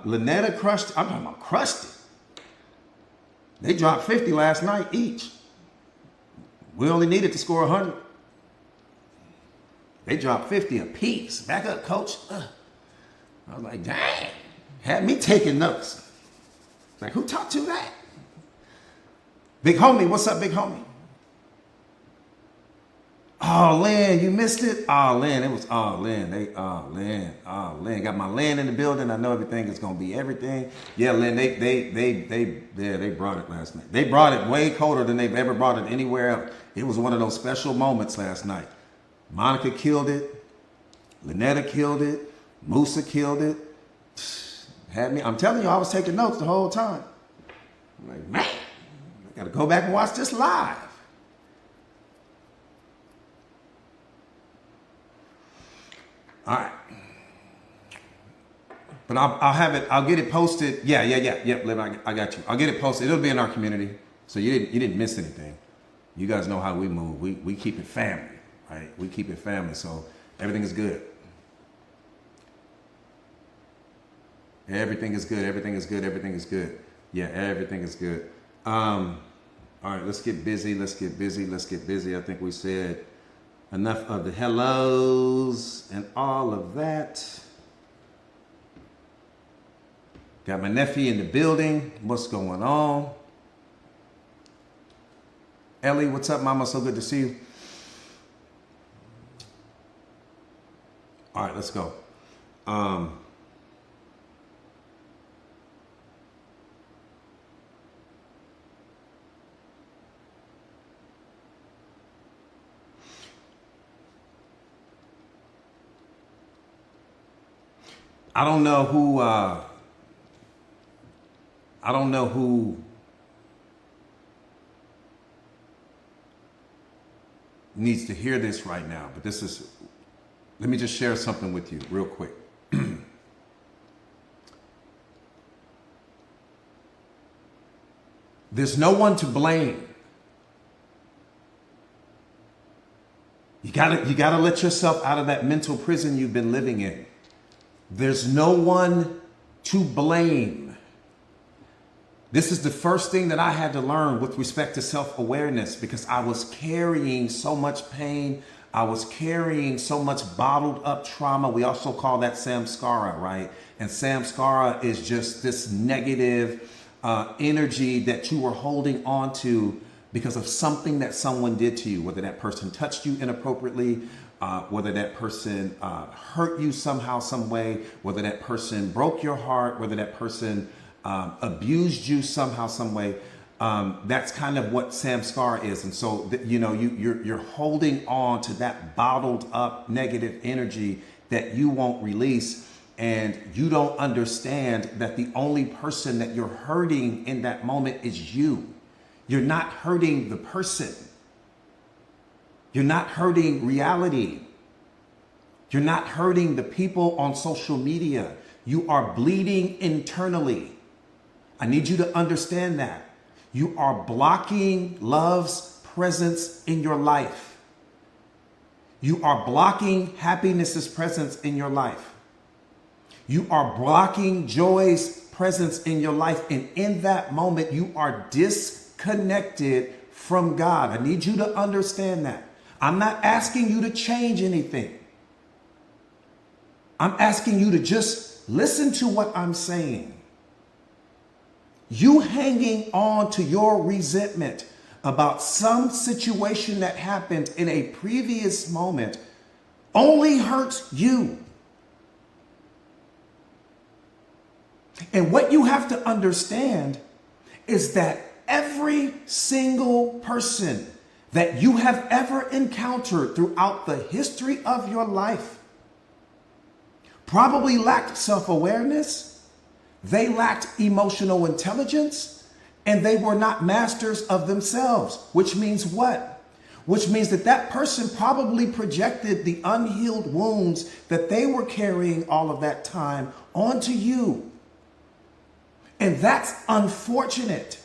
Lynetta crushed. I'm talking about crushed it. They dropped 50 last night each. We only needed to score 100. They dropped 50 apiece. Back up, coach. I was like, dang. Had me taking notes. Like, who taught you that? Big homie, what's up, big homie? Oh, Lynn, you missed it? Oh, Lynn, it was, Lynn. Lynn. Got my Lynn in the building. I know everything is going to be everything. Yeah, Lynn, they brought it last night. They brought it way colder than they've ever brought it anywhere else. It was one of those special moments last night. Monica killed it. Lynetta killed it. Musa killed it. Had me, I'm telling you, I was taking notes the whole time. I'm like, man, I got to go back and watch this live. All right. But I'll have it, I'll get it posted. Yep, Liv, I got you. I'll get it posted. It'll be in our community. So you didn't miss anything. You guys know how we move. We keep it family, right? We keep it family. So everything is good. Everything is good. Everything is good. Everything is good. Yeah, everything is good. All right, let's get busy. Let's get busy. I think we said enough of the hellos and all of that. Got my nephew in the building. What's going on? Ellie, what's up, mama? So good to see you. All right, let's go. I don't know who needs to hear this right now, but let me just share something with you real quick. There's no one to blame. You gotta let yourself out of that mental prison you've been living in. There's no one to blame. This is the first thing that I had to learn with respect to self-awareness, because I was carrying so much pain. I was carrying so much bottled up trauma. We also call that samskara, right? And samskara is just this negative energy that you were holding on to because of something that someone did to you, whether that person touched you inappropriately, whether that person hurt you somehow, some way, whether that person broke your heart, whether that person abused you somehow, some way. That's kind of what samskara is. And so, you're holding on to that bottled up negative energy that you won't release. And you don't understand that the only person that you're hurting in that moment is you. You're not hurting the person. You're not hurting reality. You're not hurting the people on social media. You are bleeding internally. I need you to understand that. You are blocking love's presence in your life. You are blocking happiness's presence in your life. You are blocking joy's presence in your life. And in that moment, you are disconnected from God. I need you to understand that. I'm not asking you to change anything. I'm asking you to just listen to what I'm saying. You hanging on to your resentment about some situation that happened in a previous moment only hurts you. And what you have to understand is that every single person that you have ever encountered throughout the history of your life probably lacked self-awareness, they lacked emotional intelligence, and they were not masters of themselves. Which means what? Which means that that person probably projected the unhealed wounds that they were carrying all of that time onto you. And that's unfortunate.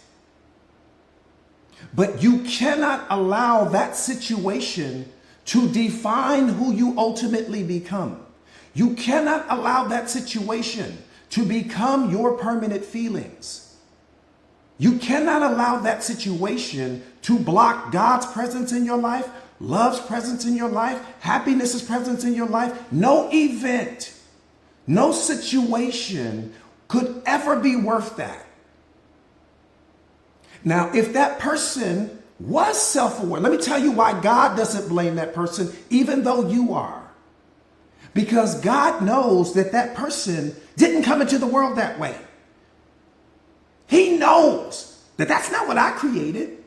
But you cannot allow that situation to define who you ultimately become. You cannot allow that situation to become your permanent feelings. You cannot allow that situation to block God's presence in your life, love's presence in your life, happiness's presence in your life. No event, no situation could ever be worth that. Now, if that person was self-aware, let me tell you why God doesn't blame that person, even though you are. Because God knows that that person didn't come into the world that way. He knows that that's not what I created.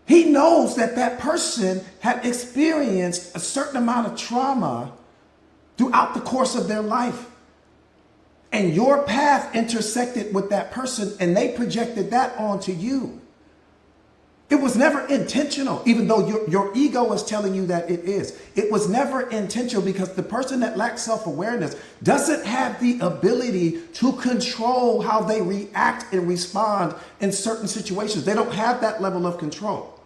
He knows that that person had experienced a certain amount of trauma throughout the course of their life. And your path intersected with that person and they projected that onto you. It was never intentional, even though your ego is telling you that it is. It was never intentional because the person that lacks self-awareness doesn't have the ability to control how they react and respond in certain situations. They don't have that level of control.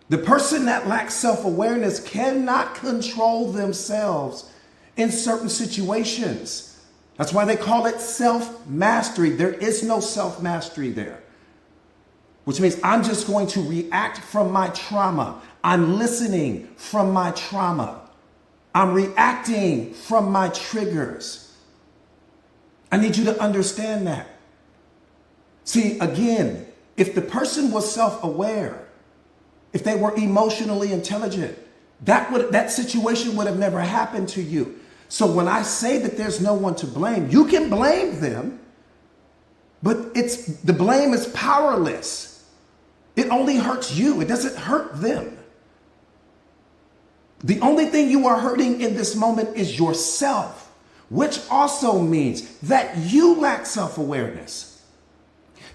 The person that lacks self-awareness cannot control themselves in certain situations. That's why they call it self-mastery. There is no self-mastery there, which means I'm just going to react from my trauma. I'm listening from my trauma. I'm reacting from my triggers. I need you to understand that. See, again, if the person was self-aware, if they were emotionally intelligent, that situation would have never happened to you. So when I say that there's no one to blame, you can blame them, but the blame is powerless. It only hurts you. It doesn't hurt them. The only thing you are hurting in this moment is yourself, which also means that you lack self-awareness.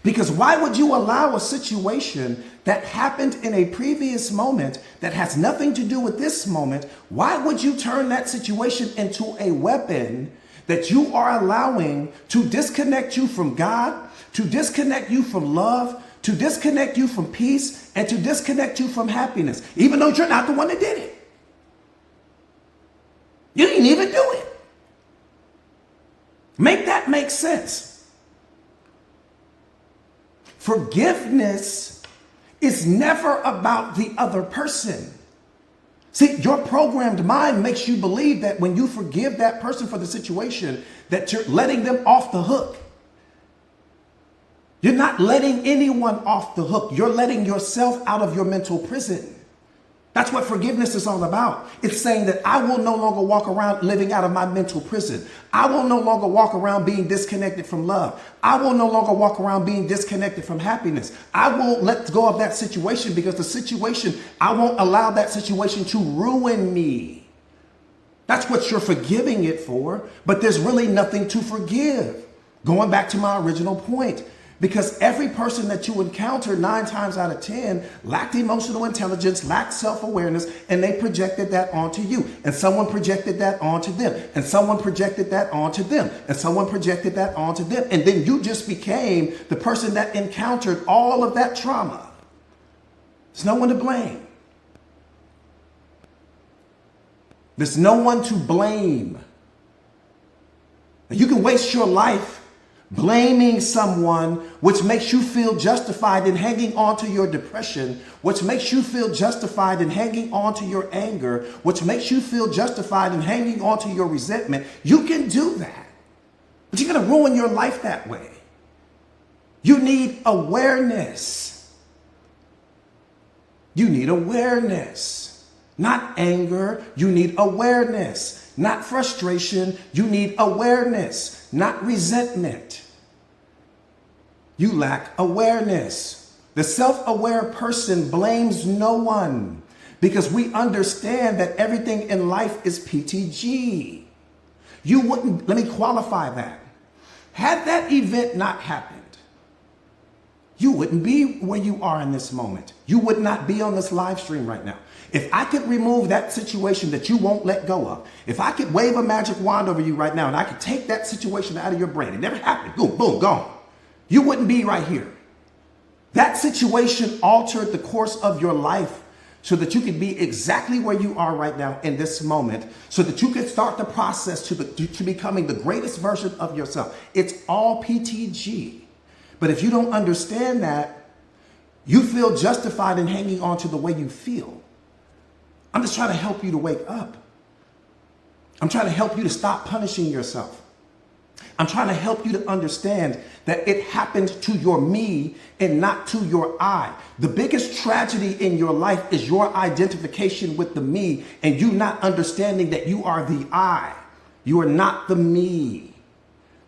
Because why would you allow a situation that happened in a previous moment that has nothing to do with this moment? Why would you turn that situation into a weapon that you are allowing to disconnect you from God, to disconnect you from love, to disconnect you from peace, and to disconnect you from happiness, even though you're not the one that did it? You didn't even do it. Make that make sense. Forgiveness is never about the other person. See, your programmed mind makes you believe that when you forgive that person for the situation, that you're letting them off the hook. You're not letting anyone off the hook. You're letting yourself out of your mental prison. That's what forgiveness is all about. It's saying that I will no longer walk around living out of my mental prison. I will no longer walk around being disconnected from love. I will no longer walk around being disconnected from happiness. I won't let go of that situation because I won't allow that situation to ruin me. That's what you're forgiving it for, but there's really nothing to forgive. Going back to my original point. Because every person that you encounter 9 times out of 10 lacked emotional intelligence, lacked self-awareness, and they projected that onto you. And someone projected that onto them. And someone projected that onto them. And someone projected that onto them. And then you just became the person that encountered all of that trauma. There's no one to blame. There's no one to blame. Now, you can waste your life blaming someone, which makes you feel justified in hanging on to your depression, which makes you feel justified in hanging on to your anger, which makes you feel justified in hanging on to your resentment. You can do that, but you're going to ruin your life that way. You need awareness. You need awareness, not anger. You need awareness, not frustration. You need awareness, not resentment. You lack awareness. The self-aware person blames no one because we understand that everything in life is PTG. Let me qualify that. Had that event not happened, you wouldn't be where you are in this moment. You would not be on this live stream right now. If I could remove that situation that you won't let go of, if I could wave a magic wand over you right now and I could take that situation out of your brain, it never happened, boom, boom, gone, you wouldn't be right here. That situation altered the course of your life so that you can be exactly where you are right now in this moment, so that you can start the process to becoming the greatest version of yourself. It's all PTG. But if you don't understand that, you feel justified in hanging on to the way you feel. I'm just trying to help you to wake up. I'm trying to help you to stop punishing yourself. I'm trying to help you to understand that it happened to your me and not to your I. The biggest tragedy in your life is your identification with the me and you not understanding that you are the I. You are not the me.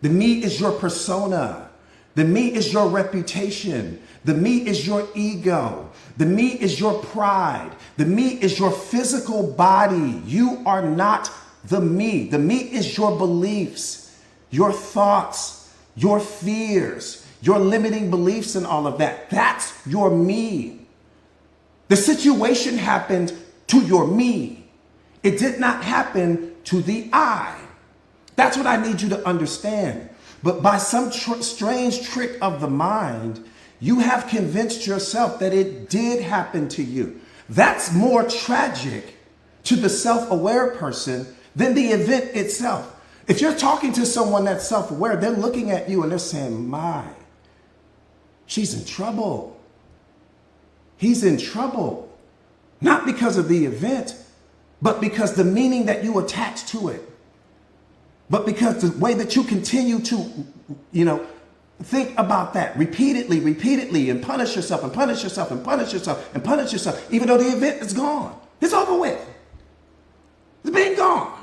The me is your persona. The me is your reputation. The me is your ego. The me is your pride. The me is your physical body. You are not the me. The me is your beliefs, your thoughts, your fears, your limiting beliefs and all of that. That's your me. The situation happened to your me. It did not happen to the I. That's what I need you to understand. But by some strange trick of the mind, you have convinced yourself that it did happen to you. That's more tragic to the self-aware person than the event itself. If you're talking to someone that's self-aware, they're looking at you and they're saying, my, she's in trouble. He's in trouble. Not because of the event, but because the meaning that you attach to it. But because the way that you continue to, think about that repeatedly, and punish yourself and punish yourself and punish yourself and punish yourself, even though the event is gone. It's over with. It's been gone.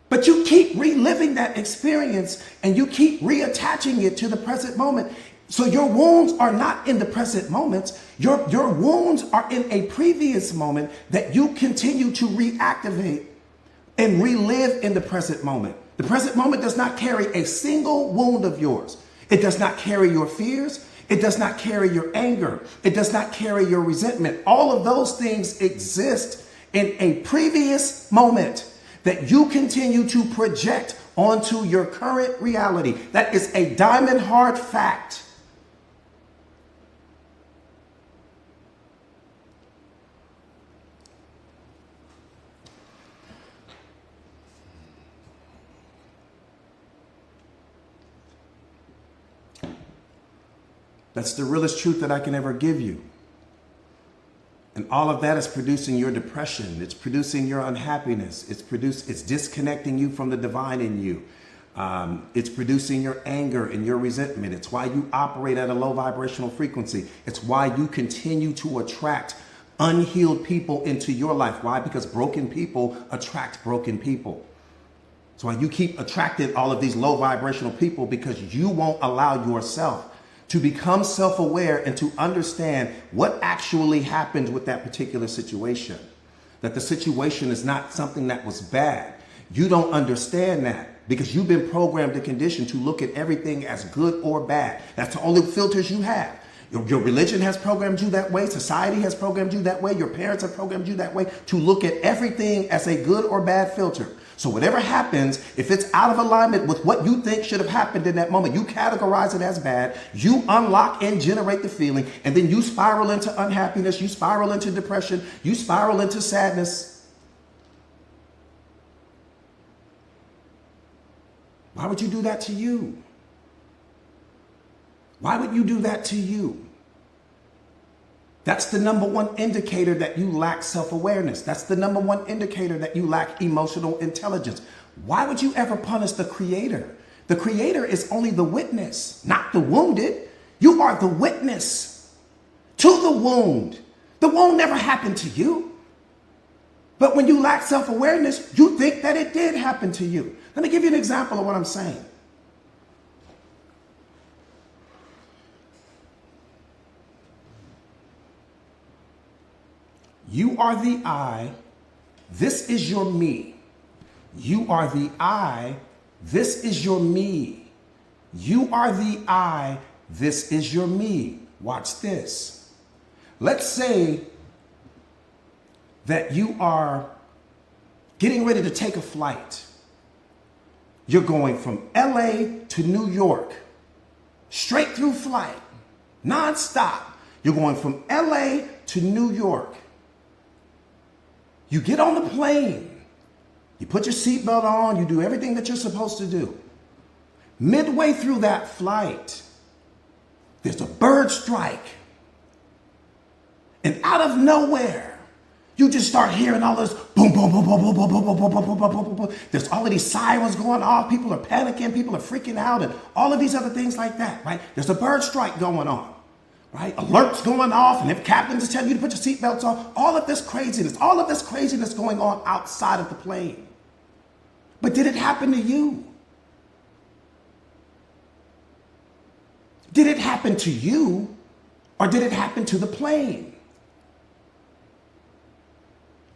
But you keep reliving that experience and you keep reattaching it to the present moment. So your wounds are not in the present moments. Your wounds are in a previous moment that you continue to reactivate and relive in the present moment. The present moment does not carry a single wound of yours. It does not carry your fears. It does not carry your anger. It does not carry your resentment. All of those things exist in a previous moment that you continue to project onto your current reality. That is a diamond hard fact. That's the realest truth that I can ever give you. And all of that is producing your depression. It's producing your unhappiness. It's disconnecting you from the divine in you. It's producing your anger and your resentment. It's why you operate at a low vibrational frequency. It's why you continue to attract unhealed people into your life. Why? Because broken people attract broken people. That's why you keep attracting all of these low vibrational people, because you won't allow yourself to become self-aware and to understand what actually happened with that particular situation. That the situation is not something that was bad. You don't understand that because you've been programmed and conditioned to look at everything as good or bad. That's the only filters you have. Your religion has programmed you that way. Society has programmed you that way. Your parents have programmed you that way to look at everything as a good or bad filter. So whatever happens, if it's out of alignment with what you think should have happened in that moment, you categorize it as bad, you unlock and generate the feeling, and then you spiral into unhappiness, you spiral into depression, you spiral into sadness. Why would you do that to you? Why would you do that to you? That's the number one indicator that you lack self-awareness. That's the number one indicator that you lack emotional intelligence. Why would you ever punish the Creator? The Creator is only the witness, not the wounded. You are the witness to the wound. The wound never happened to you. But when you lack self-awareness, you think that it did happen to you. Let me give you an example of what I'm saying. You are the I. This is your me. You are the I. This is your me. You are the I. This is your me. Watch this. Let's say that you are getting ready to take a flight. You're going from LA to New York, straight through flight, nonstop. You're going from LA to New York. You get on the plane. You put your seatbelt on. You do everything that you're supposed to do. Midway through that flight, there's a bird strike. And out of nowhere, you just start hearing all this boom, boom, boom, boom, boom, boom, boom, boom, boom, boom, boom, boom, boom, boom. There's all of these sirens going off. People are panicking. People are freaking out and all of these other things like that, right? There's a bird strike going on, right? Alerts going off. And if captains are telling you to put your seatbelts on, all of this craziness going on outside of the plane. But did it happen to you? Did it happen to you or did it happen to the plane?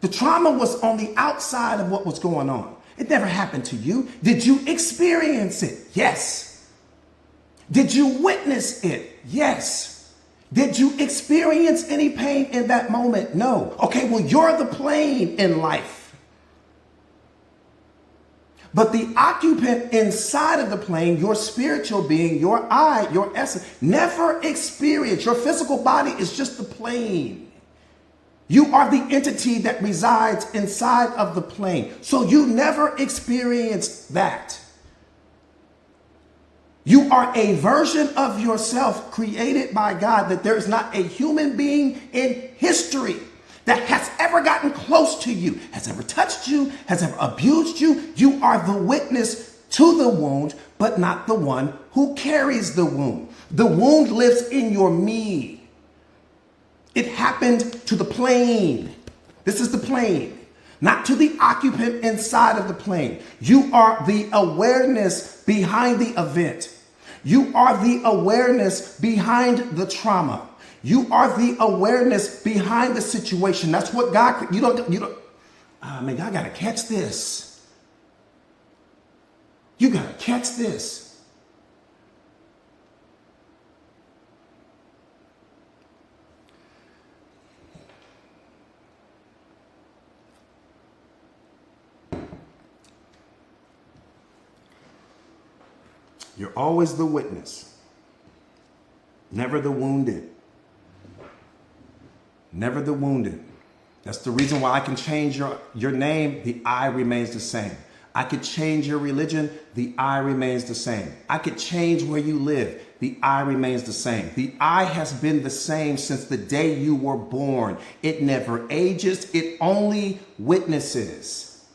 The trauma was on the outside of what was going on. It never happened to you. Did you experience it? Yes. Did you witness it? Yes. Did you experience any pain in that moment? No. Okay, well, you're the plane in life. But the occupant inside of the plane, your spiritual being, your I, your essence, never experienced. Your physical body is just the plane. You are the entity that resides inside of the plane. So you never experienced that. You are a version of yourself created by God that there is not a human being in history that has ever gotten close to you, has ever touched you, has ever abused you. You are the witness to the wound, but not the one who carries the wound. The wound lives in your me. It happened to the plane. This is the plane, not to the occupant inside of the plane. You are the awareness behind the event. You are the awareness behind the trauma. You are the awareness behind the situation. That's what God, man, I gotta catch this. You gotta catch this. You're always the witness, never the wounded. Never the wounded. That's the reason why I can change your name. The I remains the same. I could change your religion. The I remains the same. I could change where you live. The I remains the same. The I has been the same since the day you were born. It never ages. It only witnesses.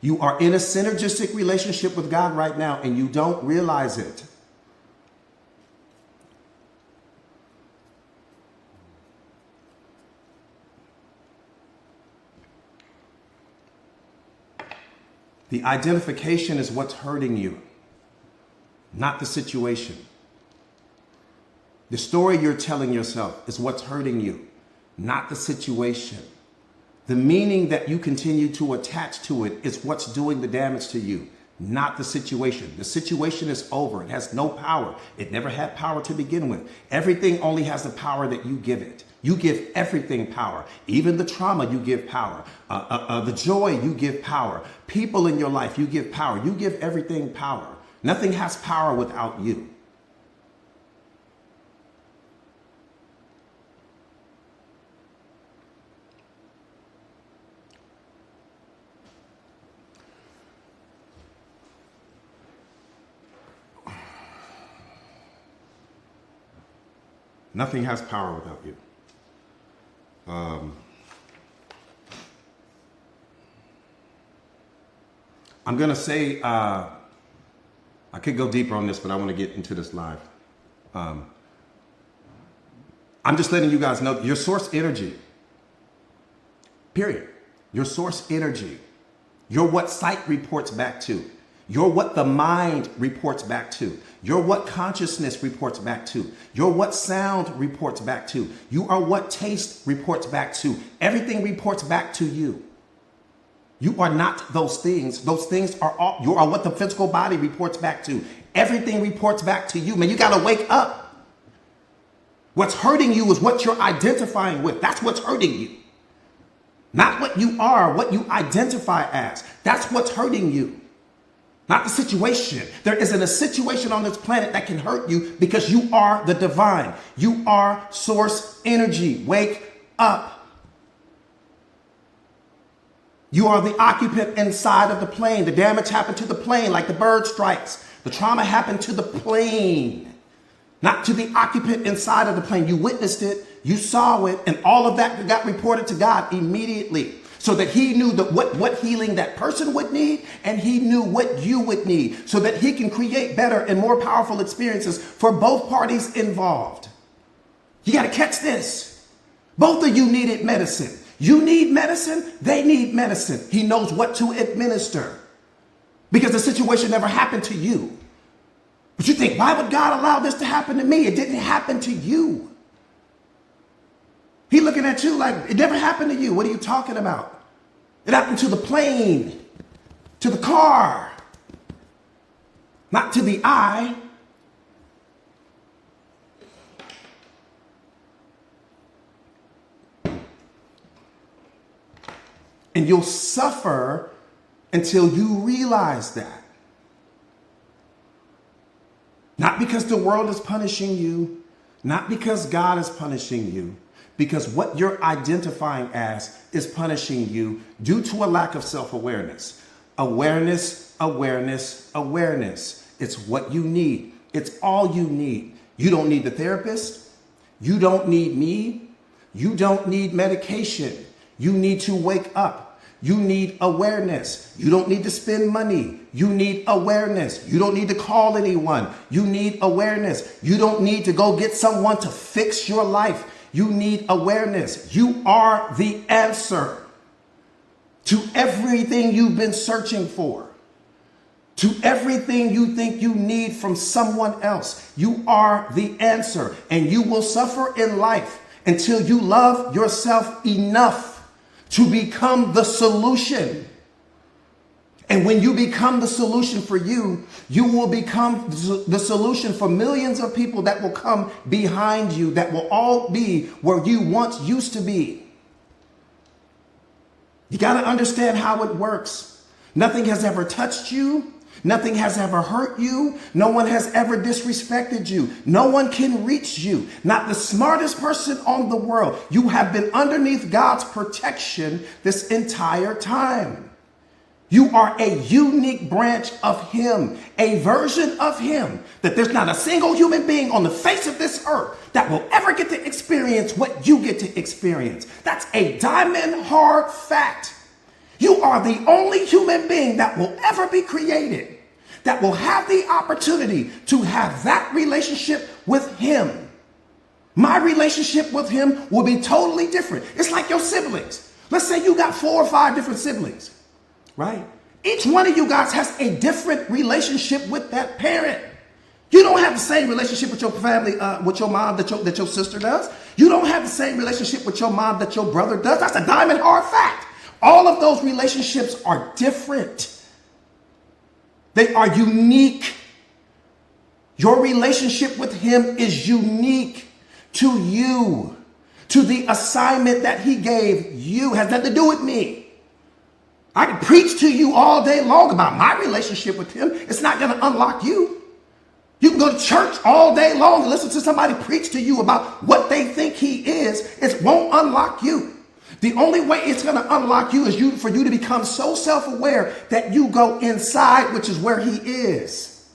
You are in a synergistic relationship with God right now and you don't realize it. The identification is what's hurting you, not the situation. The story you're telling yourself is what's hurting you, not the situation. The meaning that you continue to attach to it is what's doing the damage to you, not the situation. The situation is over. It has no power. It never had power to begin with. Everything only has the power that you give it. You give everything power. Even the trauma, you give power. The joy, you give power. People in your life, you give power. You give everything power. Nothing has power without you. Nothing has power without you. I'm going to say, I could go deeper on this, but I want to get into this live. I'm just letting you guys know your source energy, period. Your source energy. You're what sight reports back to. You're what the mind reports back to. You're what consciousness reports back to. You're what sound reports back to. You are what taste reports back to. Everything reports back to you. You are not those things. Those things are all, you are what the physical body reports back to. Everything reports back to you. Man, you got to wake up. What's hurting you is what you're identifying with. That's what's hurting you. Not what you are, what you identify as. That's what's hurting you. Not the situation. There isn't a situation on this planet that can hurt you because you are the divine. You are source energy. Wake up. You are the occupant inside of the plane. The damage happened to the plane like the bird strikes. The trauma happened to the plane, not to the occupant inside of the plane. You witnessed it, you saw it, and all of that got reported to God immediately so that he knew that what healing that person would need, and he knew what you would need so that he can create better and more powerful experiences for both parties involved. You got to catch this. Both of you needed medicine. You need medicine, they need medicine. He knows what to administer because the situation never happened to you. But you think, why would God allow this to happen to me? It didn't happen to you. He looking at you like it never happened to you. What are you talking about? It happened to the plane, to the car, not to the eye. And you'll suffer until you realize that. Not because the world is punishing you, not because God is punishing you, because what you're identifying as is punishing you due to a lack of self-awareness. Awareness, awareness, awareness. It's what you need. It's all you need. You don't need the therapist. You don't need me. You don't need medication. You need to wake up. You need awareness. You don't need to spend money. You need awareness. You don't need to call anyone. You need awareness. You don't need to go get someone to fix your life. You need awareness. You are the answer to everything you've been searching for, to everything you think you need from someone else. You are the answer, and you will suffer in life until you love yourself enough to become the solution. And when you become the solution for you, you will become the solution for millions of people that will come behind you, that will all be where you once used to be. You got to understand how it works. Nothing has ever touched you. Nothing has ever hurt you. No one has ever disrespected you. No one can reach you. Not the smartest person on the world. You have been underneath God's protection this entire time. You are a unique branch of him, a version of him that there's not a single human being on the face of this earth that will ever get to experience what you get to experience. That's a diamond hard fact. You are the only human being that will ever be created that will have the opportunity to have that relationship with him. My relationship with him will be totally different. It's like your siblings. Let's say you got 4 or 5 different siblings, right? Each one of you guys has a different relationship with that parent. You don't have the same relationship with your family, with your mom that your sister does. You don't have the same relationship with your mom that your brother does. That's a diamond hard fact. All of those relationships are different. They are unique. Your relationship with him is unique to you, to the assignment that he gave you. It has nothing to do with me. I can preach to you all day long about my relationship with him. It's not going to unlock you. You can go to church all day long and listen to somebody preach to you about what they think he is. It won't unlock you. The only way it's going to unlock you is for you to become so self-aware that you go inside, which is where he is.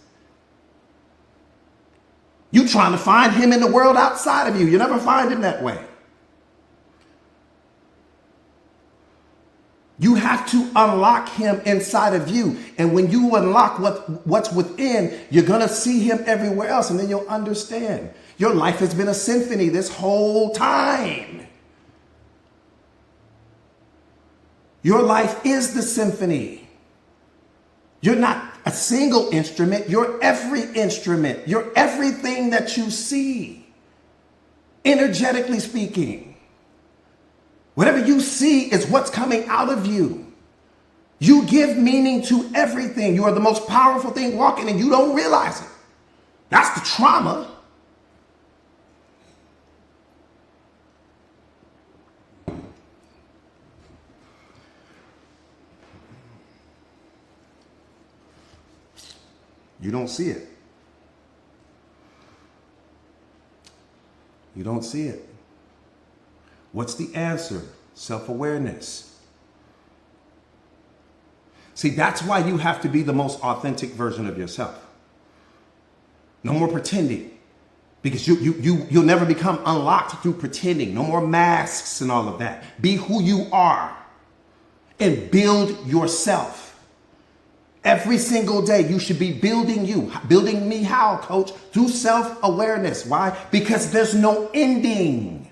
You trying to find him in the world outside of you. You never find him that way. You have to unlock him inside of you. And when you unlock what's within, you're going to see him everywhere else. And then you'll understand. Your life has been a symphony this whole time. Your life is the symphony. You're not a single instrument. You're every instrument. You're everything that you see, energetically speaking. Whatever you see is what's coming out of you. You give meaning to everything. You are the most powerful thing walking and you don't realize it. That's the trauma. You don't see it. You don't see it. What's the answer? Self-awareness. See, that's why you have to be the most authentic version of yourself. No more pretending. Because you'll never become unlocked through pretending. No more masks and all of that. Be who you are and build yourself. Every single day, you should be building you. Building me how, coach? Through self-awareness. Why? Because there's no ending.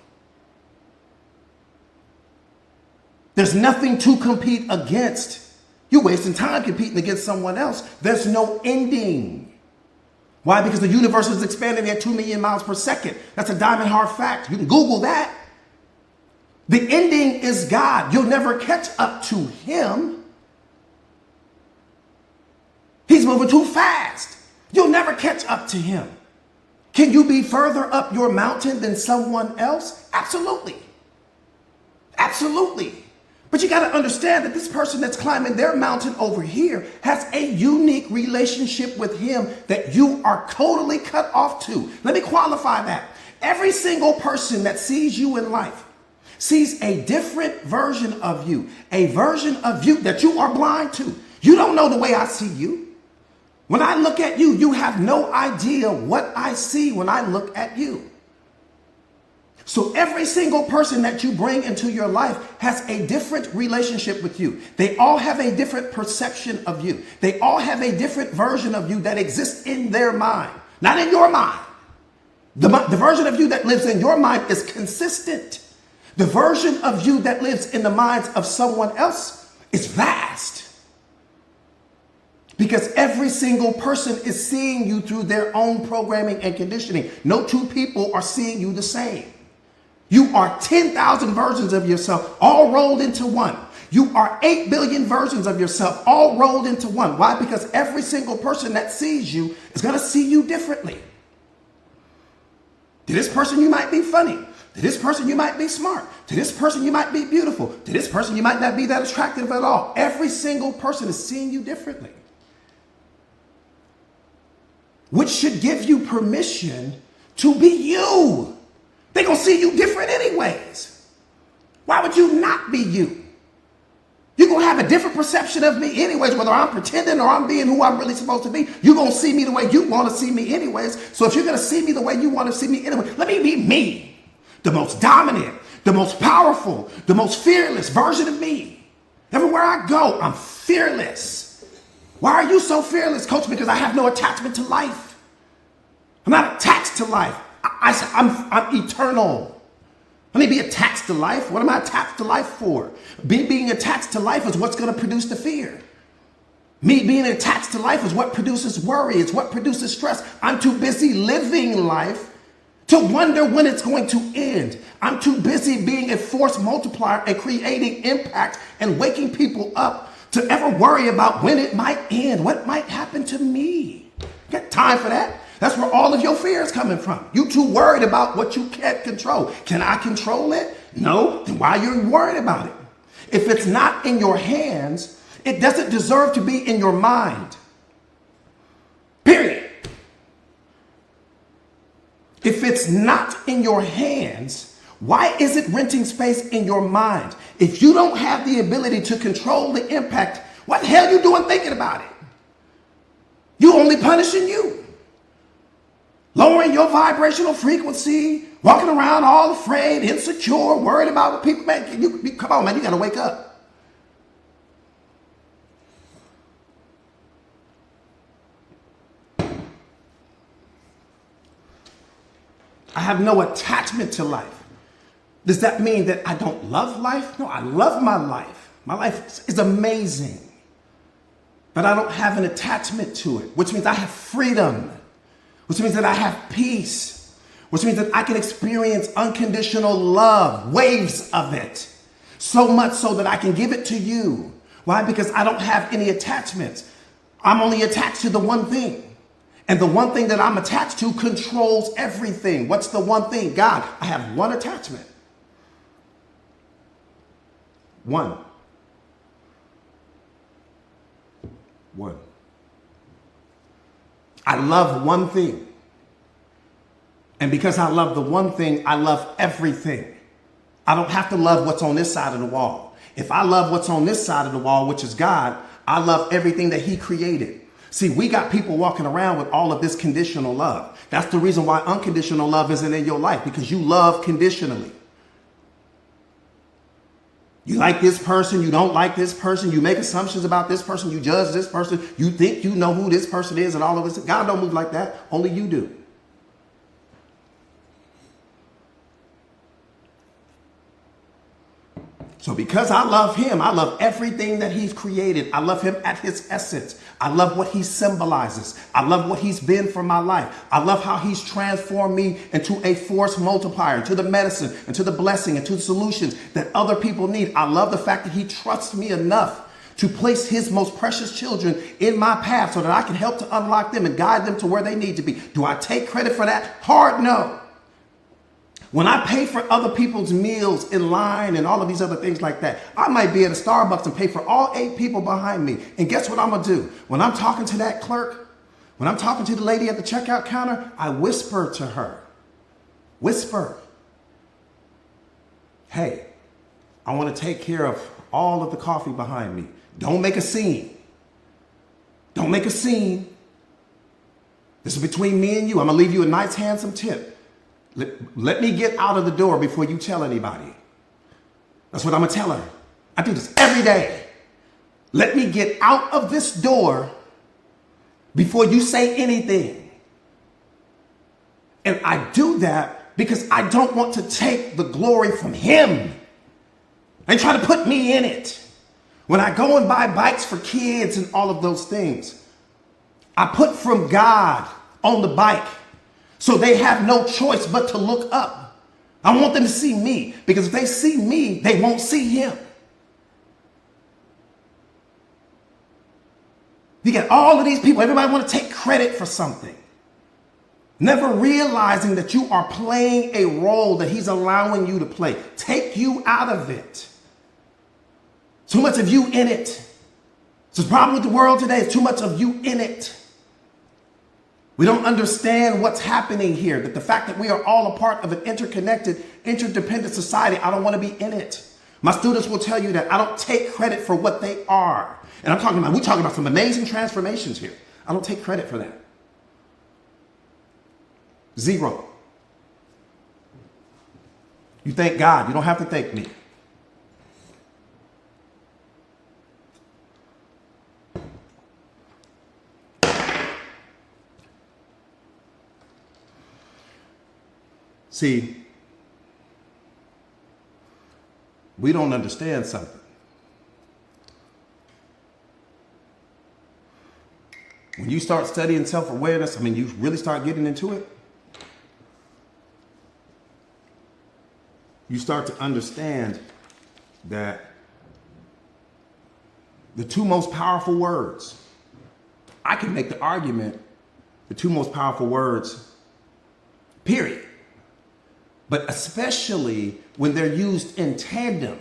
There's nothing to compete against. You're wasting time competing against someone else. There's no ending. Why? Because the universe is expanding at 2 million miles per second. That's a diamond hard fact. You can Google that. The ending is God. You'll never catch up to him. He's moving too fast. You'll never catch up to him. Can you be further up your mountain than someone else? Absolutely. Absolutely. But you got to understand that this person that's climbing their mountain over here has a unique relationship with him that you are totally cut off to. Let me qualify that. Every single person that sees you in life sees a different version of you, a version of you that you are blind to. You don't know the way I see you. When I look at you, you have no idea what I see when I look at you. So every single person that you bring into your life has a different relationship with you. They all have a different perception of you. They all have a different version of you that exists in their mind, not in your mind. The version of you that lives in your mind is consistent. The version of you that lives in the minds of someone else is vast. Because every single person is seeing you through their own programming and conditioning. No two people are seeing you the same. You are 10,000 versions of yourself all rolled into one. You are 8 billion versions of yourself all rolled into one. Why? Because every single person that sees you is going to see you differently. To this person, you might be funny. To this person, you might be smart. To this person, you might be beautiful. To this person, you might not be that attractive at all. Every single person is seeing you differently, which should give you permission to be you. They're going to see you different anyways. Why would you not be you? You're going to have a different perception of me anyways, whether I'm pretending or I'm being who I'm really supposed to be. You're going to see me the way you want to see me anyways. So if you're going to see me the way you want to see me anyway, let me be me. The most dominant, the most powerful, the most fearless version of me. Everywhere I go, I'm fearless. Why are you so fearless, coach? Because I have no attachment to life. I'm not attached to life. I'm eternal. Let me be attached to life. What am I attached to life for? Being attached to life is what's going to produce the fear. Me being attached to life is what produces worry. It's what produces stress. I'm too busy living life to wonder when it's going to end. I'm too busy being a force multiplier and creating impact and waking people up to ever worry about when it might end, what might happen to me. Got time for that? That's where all of your fear is coming from. You too worried about what you can't control. Can I control it? No. Then why are you worried about it? If it's not in your hands, it doesn't deserve to be in your mind. Period. If it's not in your hands, why is it renting space in your mind? If you don't have the ability to control the impact, what the hell are you doing thinking about it? You only punishing you. Lowering your vibrational frequency, walking around all afraid, insecure, worried about what people, man, come on, man, you got to wake up. I have no attachment to life. Does that mean that I don't love life? No, I love my life. My life is amazing. But I don't have an attachment to it, which means I have freedom. Which means that I have peace, which means that I can experience unconditional love, waves of it, so much so that I can give it to you. Why? Because I don't have any attachments. I'm only attached to the one thing. And the one thing that I'm attached to controls everything. What's the one thing? God. I have one attachment. One. I love one thing. And because I love the one thing, I love everything. I don't have to love what's on this side of the wall. If I love what's on this side of the wall, which is God, I love everything that he created. See, we got people walking around with all of this conditional love. That's the reason why unconditional love isn't in your life, because you love conditionally. You like this person, you don't like this person, you make assumptions about this person, you judge this person, you think you know who this person is and all of this. God don't move like that, only you do. So because I love him, I love everything that he's created. I love him at his essence. I love what he symbolizes. I love what he's been for my life. I love how he's transformed me into a force multiplier, into the medicine, into the blessing, into the solutions that other people need. I love the fact that he trusts me enough to place his most precious children in my path so that I can help to unlock them and guide them to where they need to be. Do I take credit for that? Hard no. When I pay for other people's meals in line and all of these other things like that, I might be at a Starbucks and pay for all 8 people behind me. And guess what I'm going to do? When I'm talking to that clerk, when I'm talking to the lady at the checkout counter, I whisper to her. Whisper. Hey, I want to take care of all of the coffee behind me. Don't make a scene. Don't make a scene. This is between me and you. I'm going to leave you a nice, handsome tip. Let me get out of the door before you tell anybody. That's what I'm going to tell her. I do this every day. Let me get out of this door before you say anything. And I do that because I don't want to take the glory from him and try to put me in it. When I go and buy bikes for kids and all of those things, I put from God on the bike. So they have no choice but to look up. I want them to see me, because if they see me, they won't see him. You get all of these people, everybody want to take credit for something, never realizing that you are playing a role that he's allowing you to play. Take you out of it. Too much of you in it. It's the problem with the world today. It's too much of you in it. We don't understand what's happening here, that the fact that we are all a part of an interconnected, interdependent society, I don't want to be in it. My students will tell you that I don't take credit for what they are. And we're talking about some amazing transformations here. I don't take credit for that. 0. You thank God. You don't have to thank me. See, we don't understand something. When you start studying self-awareness, you really start getting into it, you start to understand that the 2 most powerful words, I can make the argument, the 2 most powerful words, period. But especially when they're used in tandem.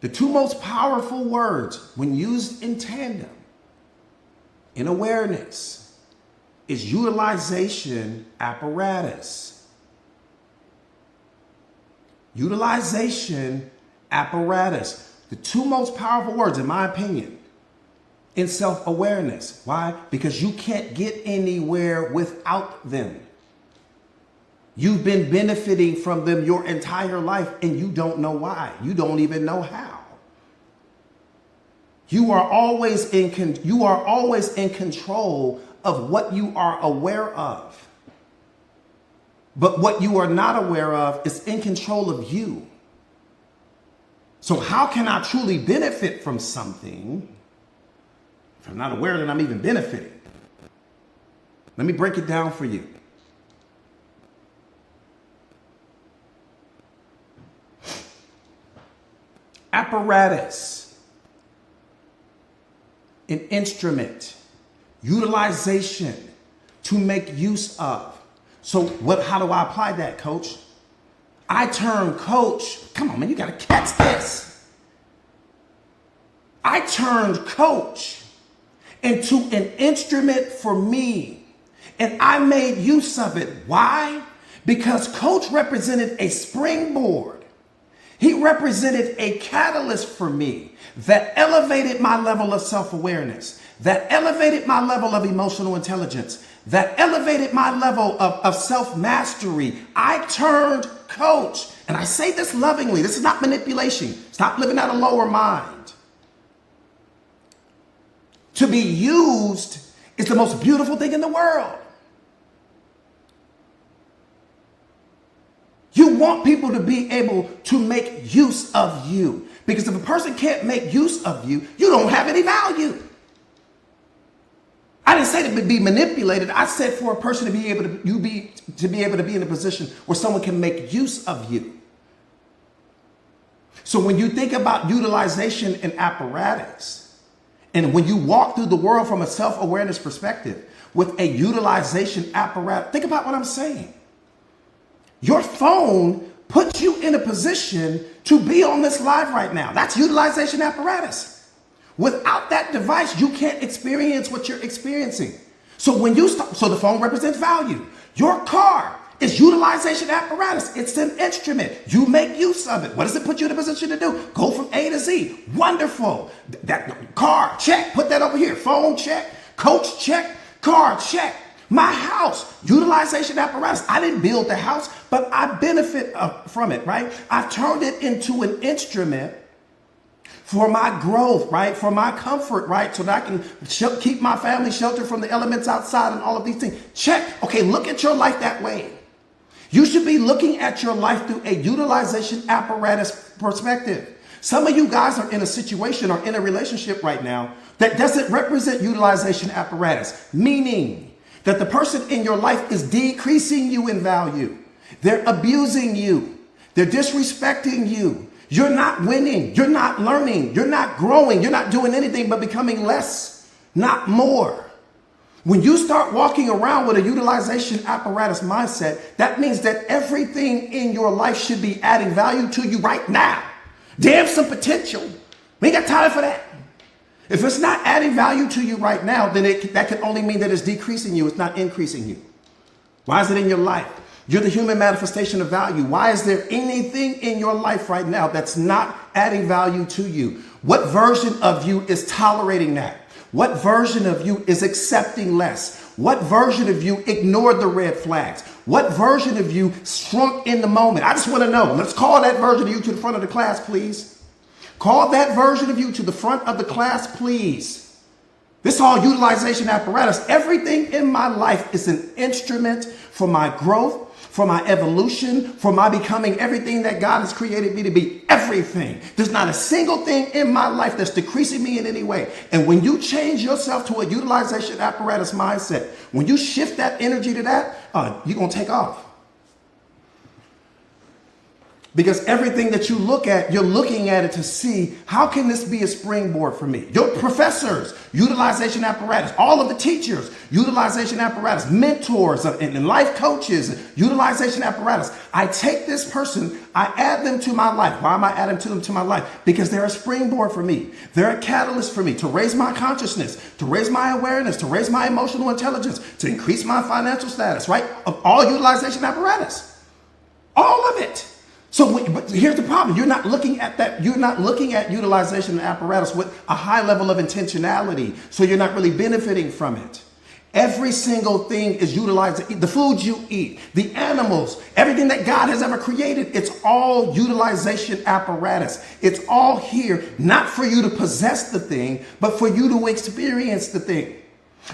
The 2 most powerful words when used in tandem in awareness is utilization apparatus. Utilization apparatus. The 2 most powerful words, in my opinion, in self-awareness. Why? Because you can't get anywhere without them. You've been benefiting from them your entire life and you don't know why. You don't even know how. You are always in control of what you are aware of. But what you are not aware of is in control of you. So how can I truly benefit from something if I'm not aware that I'm even benefiting? Let me break it down for you. Apparatus, an instrument, utilization, to make use of. So how do I apply that, coach? I turn coach, come on man, you gotta catch this. I turned coach into an instrument for me, and I made use of it. Why? because Coach represented a springboard. He represented a catalyst for me that elevated my level of self-awareness, that elevated my level of emotional intelligence, that elevated my level of self-mastery. I turned Coach, and I say this lovingly. This is not manipulation. Stop living out of lower mind. To be used is the most beautiful thing in the world. You want people to be able to make use of you, because if a person can't make use of you, you don't have any value. I didn't say to be manipulated. I said for a person to be able to be in a position where someone can make use of you. So when you think about utilization and apparatus, and when you walk through the world from a self-awareness perspective with a utilization apparatus, think about what I'm saying. Your phone puts you in a position to be on this live right now. That's utilization apparatus. Without that device, you can't experience what you're experiencing. So when you stop, so the phone represents value. Your car is utilization apparatus. It's an instrument. You make use of it. What does it put you in a position to do? Go from A to Z. Wonderful. That car, check. Put that over here. Phone, check. Coach, check. Car, check. My house, utilization apparatus. I didn't build the house, but I benefit from it, right? I've turned it into an instrument for my growth, right? For my comfort, right? So that I can keep my family sheltered from the elements outside and all of these things. Check. Okay, look at your life that way. You should be looking at your life through a utilization apparatus perspective. Some of you guys are in a situation or in a relationship right now that doesn't represent utilization apparatus, meaning that the person in your life is decreasing you in value. They're abusing you. They're disrespecting you. You're not winning. You're not learning. You're not growing. You're not doing anything but becoming less, not more. When you start walking around with a utilization apparatus mindset, that means that everything in your life should be adding value to you right now. Damn some potential. We ain't got time for that. If it's not adding value to you right now, then that can only mean that it's decreasing you. It's not increasing you. Why is it in your life? You're the human manifestation of value. Why is there anything in your life right now that's not adding value to you? What version of you is tolerating that? What version of you is accepting less? What version of you ignored the red flags? What version of you shrunk in the moment? I just want to know. Let's call that version of you to the front of the class, please. Call that version of you to the front of the class, please. This is all utilization apparatus. Everything in my life is an instrument for my growth, for my evolution, for my becoming everything that God has created me to be. Everything. There's not a single thing in my life that's decreasing me in any way. And when you change yourself to a utilization apparatus mindset, when you shift that energy to that, you're going to take off. Because everything that you look at, you're looking at it to see, how can this be a springboard for me? Your professors, utilization apparatus. All of the teachers, utilization apparatus. Mentors and life coaches, utilization apparatus. I take this person, I add them to my life. Why am I adding them to my life? Because they're a springboard for me. They're a catalyst for me to raise my consciousness, to raise my awareness, to raise my emotional intelligence, to increase my financial status, right? Of all utilization apparatus. All of it. So, but here's the problem. You're not looking at that. You're not looking at utilization apparatus with a high level of intentionality. So you're not really benefiting from it. Every single thing is utilized. The food you eat, the animals, everything that God has ever created, it's all utilization apparatus. It's all here, not for you to possess the thing, but for you to experience the thing.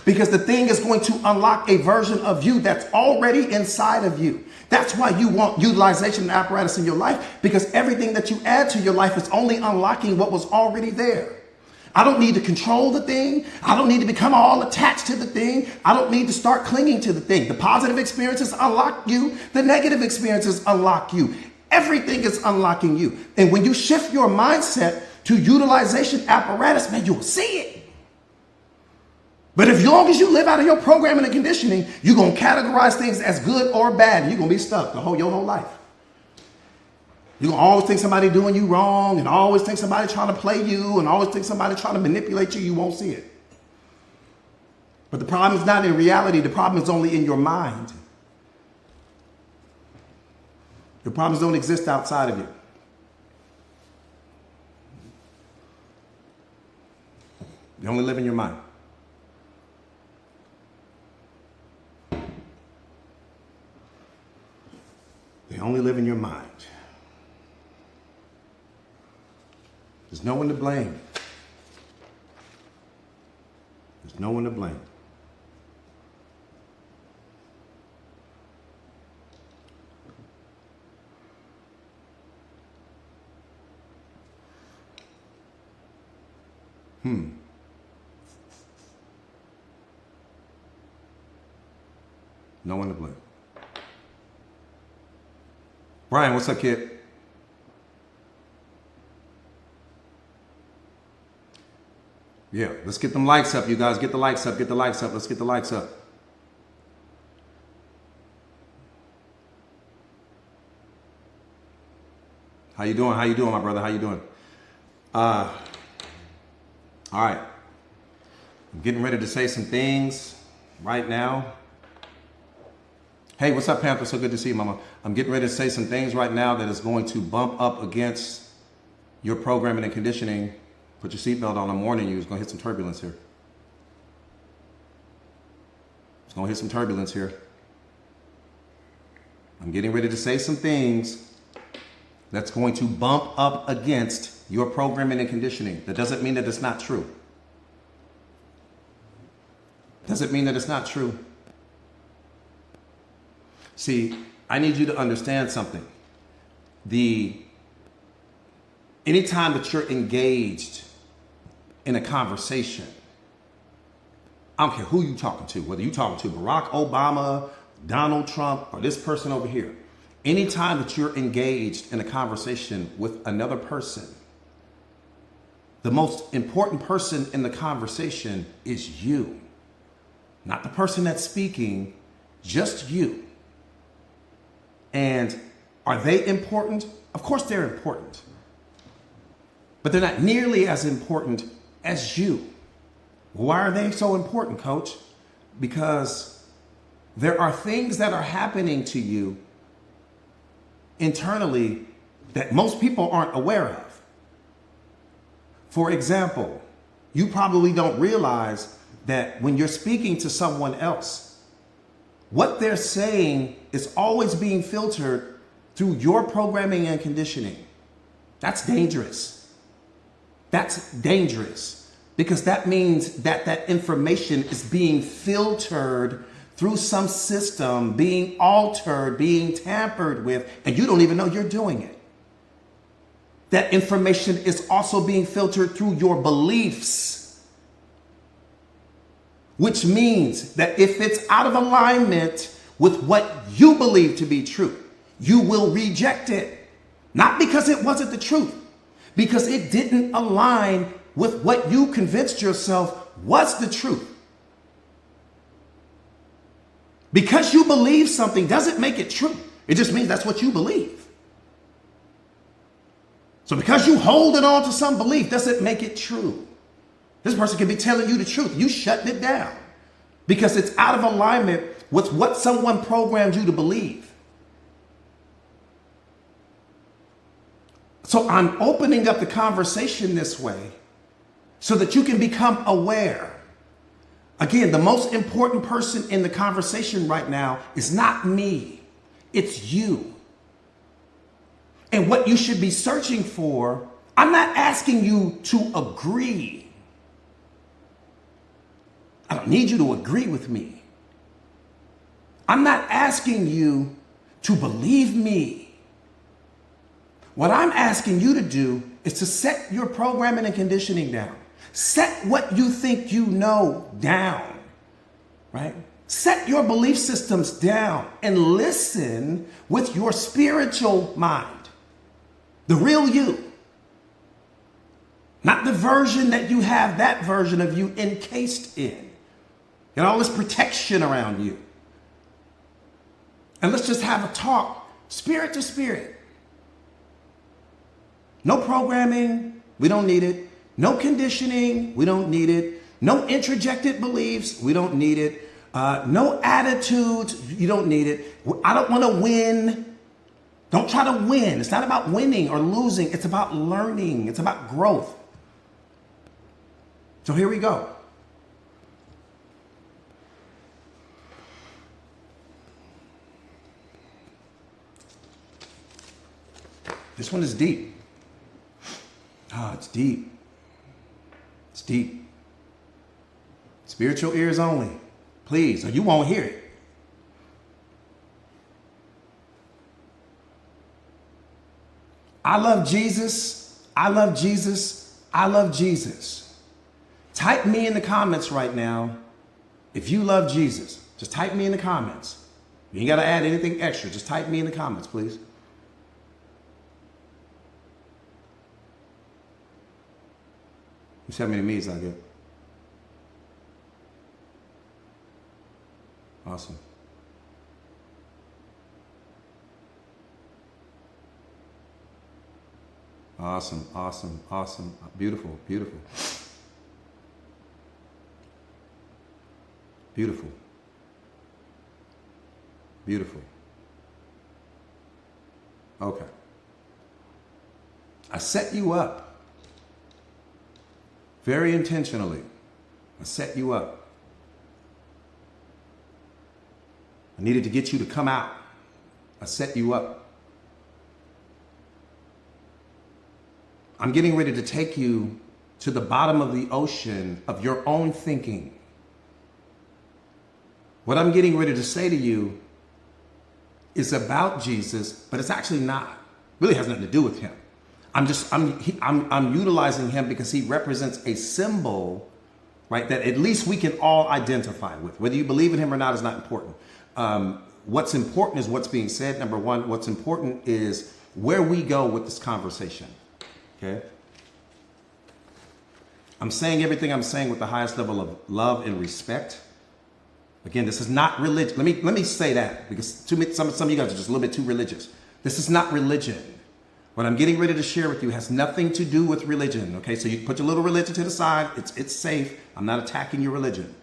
Because the thing is going to unlock a version of you that's already inside of you. That's why you want utilization apparatus in your life, because everything that you add to your life is only unlocking what was already there. I don't need to control the thing. I don't need to become all attached to the thing. I don't need to start clinging to the thing. The positive experiences unlock you. The negative experiences unlock you. Everything is unlocking you. And when you shift your mindset to utilization apparatus, man, you'll see it. But if as long as you live out of your programming and conditioning, you're going to categorize things as good or bad. And you're going to be stuck your whole life. You're going to always think somebody doing you wrong, and always think somebody trying to play you, and always think somebody trying to manipulate you. You won't see it. But the problem is not in reality. The problem is only in your mind. Your problems don't exist outside of you. You only live in your mind. They only live in your mind. There's no one to blame. There's no one to blame. No one to blame. Brian, what's up, kid? Yeah, let's get them likes up, you guys. Get the likes up, get the likes up. Let's get the likes up. How you doing? How you doing, my brother? How you doing? All right. I'm getting ready to say some things right now. Hey, what's up, Panther? So good to see you, mama. I'm getting ready to say some things right now that is going to bump up against your programming and conditioning. Put your seatbelt on. I'm warning you. It's going to hit some turbulence here. It's going to hit some turbulence here. I'm getting ready to say some things that's going to bump up against your programming and conditioning. That doesn't mean that it's not true. Doesn't mean that it's not true. See, I need you to understand something. Anytime that you're engaged in a conversation, I don't care who you're talking to, whether you're talking to Barack Obama, Donald Trump, or this person over here. Anytime that you're engaged in a conversation with another person, the most important person in the conversation is you. Not the person that's speaking, just you. And are they important? Of course they're important. But they're not nearly as important as you. Why are they so important, coach? Because there are things that are happening to you internally that most people aren't aware of. For example, you probably don't realize that when you're speaking to someone else, what they're saying is always being filtered through your programming and conditioning. That's dangerous. That's dangerous because that means that that information is being filtered through some system, being altered, being tampered with, and you don't even know you're doing it. That information is also being filtered through your beliefs. Which means that if it's out of alignment with what you believe to be true, you will reject it. Not because it wasn't the truth, because it didn't align with what you convinced yourself was the truth. Because you believe something doesn't make it true. It just means that's what you believe. So because you holding on to some belief doesn't make it true. This person can be telling you the truth. You shutting it down because it's out of alignment with what someone programmed you to believe. So I'm opening up the conversation this way so that you can become aware. Again, the most important person in the conversation right now is not me. It's you. And what you should be searching for, I'm not asking you to agree. I don't need you to agree with me. I'm not asking you to believe me. What I'm asking you to do is to set your programming and conditioning down. Set what you think you know down, right? Set your belief systems down and listen with your spiritual mind. The real you. Not the version that you have that version of you encased in. And all this protection around you. And let's just have a talk, spirit to spirit. No programming, we don't need it. No conditioning, we don't need it. No introjected beliefs, we don't need it. No attitudes, you don't need it. I don't want to win. Don't try to win. It's not about winning or losing. It's about learning. It's about growth. So here we go. This one is deep. Ah, it's deep. It's deep. Spiritual ears only. Please, or you won't hear it. I love Jesus. I love Jesus. I love Jesus. Type me in the comments right now if you love Jesus. Just type me in the comments. You ain't got to add anything extra. Just type me in the comments, please. You see how many me's I get? Awesome. Awesome, awesome, awesome. Beautiful, beautiful. Beautiful. Beautiful. Okay. I set you up. Very intentionally. I set you up. I needed to get you to come out. I set you up. I'm getting ready to take you to the bottom of the ocean of your own thinking. What I'm getting ready to say to you is about Jesus, but it's actually not. It really has nothing to do with him. I'm utilizing him because he represents a symbol, right, that at least we can all identify with. Whether you believe in him or not is not important. What's important is what's being said. Number one, what's important is where we go with this conversation. Okay? I'm saying everything I'm saying with the highest level of love and respect. Again, this is not religion. Let me say that because some of you guys are just a little bit too religious. This is not religion. What I'm getting ready to share with you has nothing to do with religion. Okay, so you put your little religion to the side. It's safe. I'm not attacking your religion.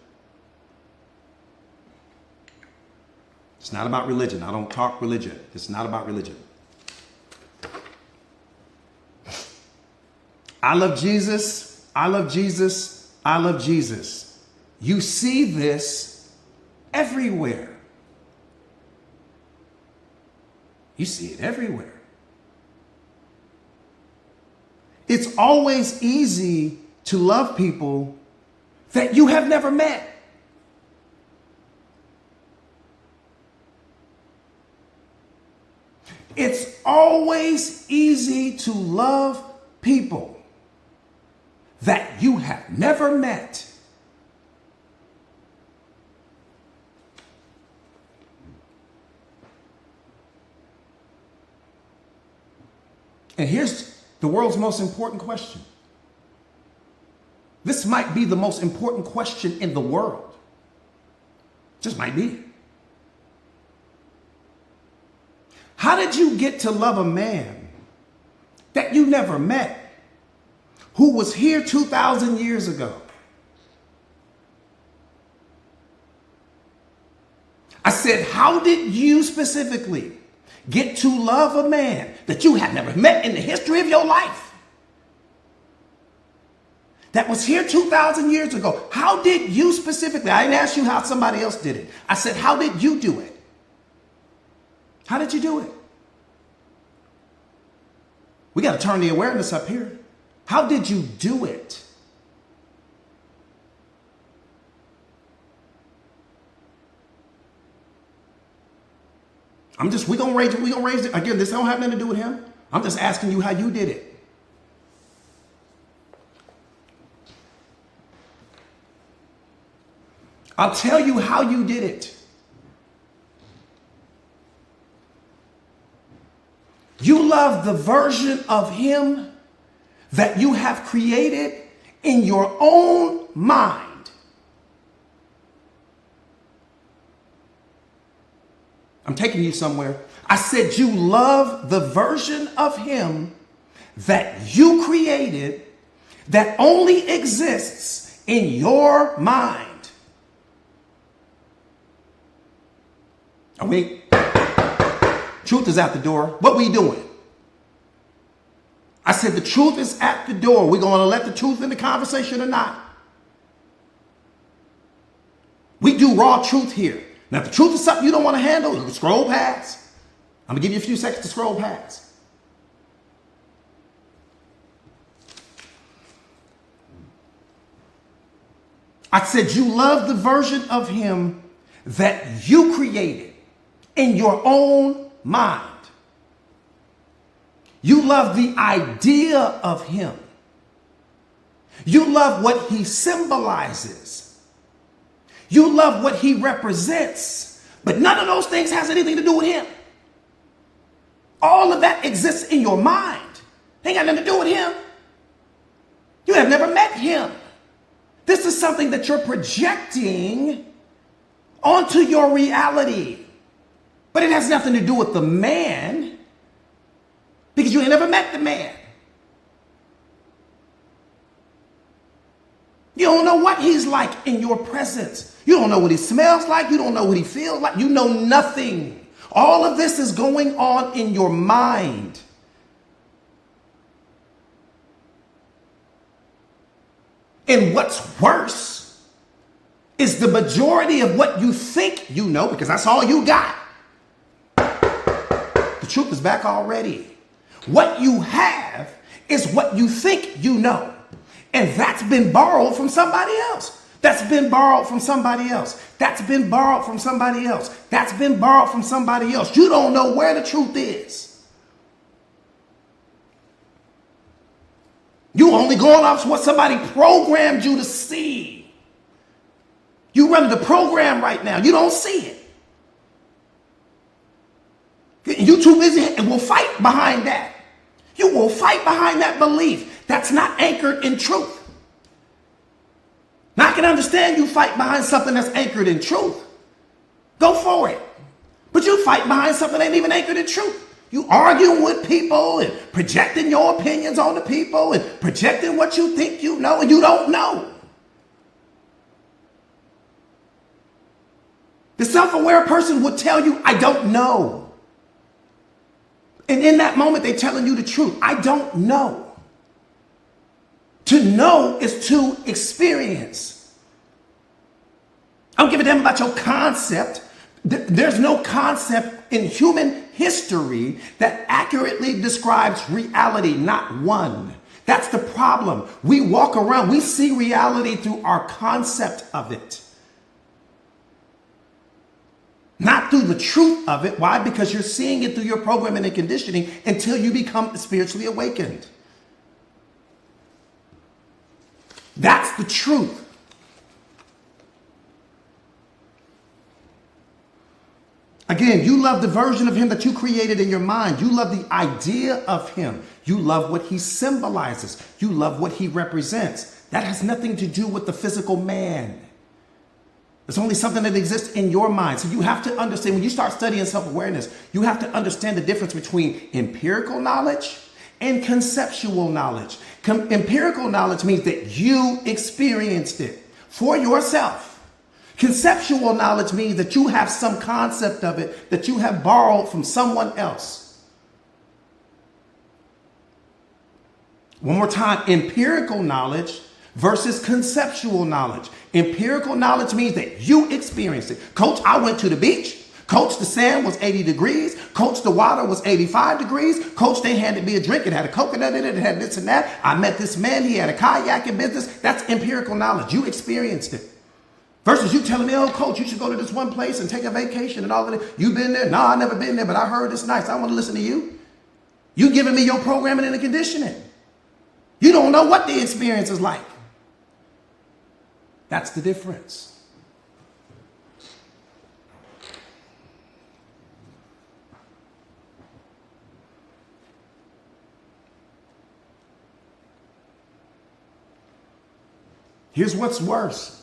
It's not about religion. I don't talk religion. It's not about religion. I love Jesus. I love Jesus. I love Jesus. You see this everywhere. You see it everywhere. It's always easy to love people that you have never met. It's always easy to love people that you have never met. And here's the world's most important question. This might be the most important question in the world. Just might be. How did you get to love a man that you never met, who was here 2,000 years ago? I said, how did you specifically get to love a man that you have never met in the history of your life, that was here 2,000 years ago? How did you specifically? I didn't ask you how somebody else did it. I said, how did you do it? How did you do it? We got to turn the awareness up here. How did you do it? We're gonna raise it. Again, this don't have nothing to do with him. I'm just asking you how you did it. I'll tell you how you did it. You love the version of him that you have created in your own mind. I'm taking you somewhere. I said you love the version of him that you created that only exists in your mind. Truth is at the door. What we doing? I said the truth is at the door. We're going to let the truth in the conversation or not. We do raw truth here. Now, if the truth is something you don't want to handle, you can scroll past. I'm going to give you a few seconds to scroll past. I said you love the version of him that you created in your own mind. You love the idea of him. You love what he symbolizes. You love what he represents. But none of those things has anything to do with him. All of that exists in your mind. Ain't got nothing to do with him. You have never met him. This is something that you're projecting onto your reality. But it has nothing to do with the man. Because you ain't never met the man. You don't know what he's like in your presence. You don't know what he smells like. You don't know what he feels like. You know nothing. All of this is going on in your mind. And what's worse is the majority of what you think you know, because that's all you got. The truth is back already. What you have is what you think you know. And that's been borrowed from somebody else. That's been borrowed from somebody else. That's been borrowed from somebody else. That's been borrowed from somebody else. You don't know where the truth is. You only going off what somebody programmed you to see. You running the program right now. You don't see it. You too busy and will fight behind that. You will fight behind that belief that's not anchored in truth. Now I can understand you fight behind something that's anchored in truth. Go for it. But you fight behind something that ain't even anchored in truth. You arguing with people and projecting your opinions on the people and projecting what you think you know and you don't know. The self-aware person would tell you, I don't know. And in that moment, they're telling you the truth. I don't know. To know is to experience. I don't give a damn about your concept. There's no concept in human history that accurately describes reality, not one. That's the problem. We walk around, we see reality through our concept of it. Not through the truth of it. Why? Because you're seeing it through your programming and conditioning until you become spiritually awakened. That's the truth. Again, you love the version of him that you created in your mind. You love the idea of him. You love what he symbolizes. You love what he represents. That has nothing to do with the physical man. It's only something that exists in your mind. So you have to understand, when you start studying self-awareness, you have to understand the difference between empirical knowledge and conceptual knowledge. Empirical knowledge means that you experienced it for yourself. Conceptual knowledge means that you have some concept of it that you have borrowed from someone else. One more time, empirical knowledge versus conceptual knowledge. Empirical knowledge means that you experienced it. Coach, I went to the beach. Coach, the sand was 80 degrees. Coach, the water was 85 degrees. Coach, they handed me a drink. It had a coconut in it. It had this and that. I met this man. He had a kayaking business. That's empirical knowledge. You experienced it. Versus you telling me, oh, coach, you should go to this one place and take a vacation and all of that. You been there? No, I never been there, but I heard it's nice. I want to listen to you. You giving me your programming and the conditioning. You don't know what the experience is like. That's the difference. Here's what's worse.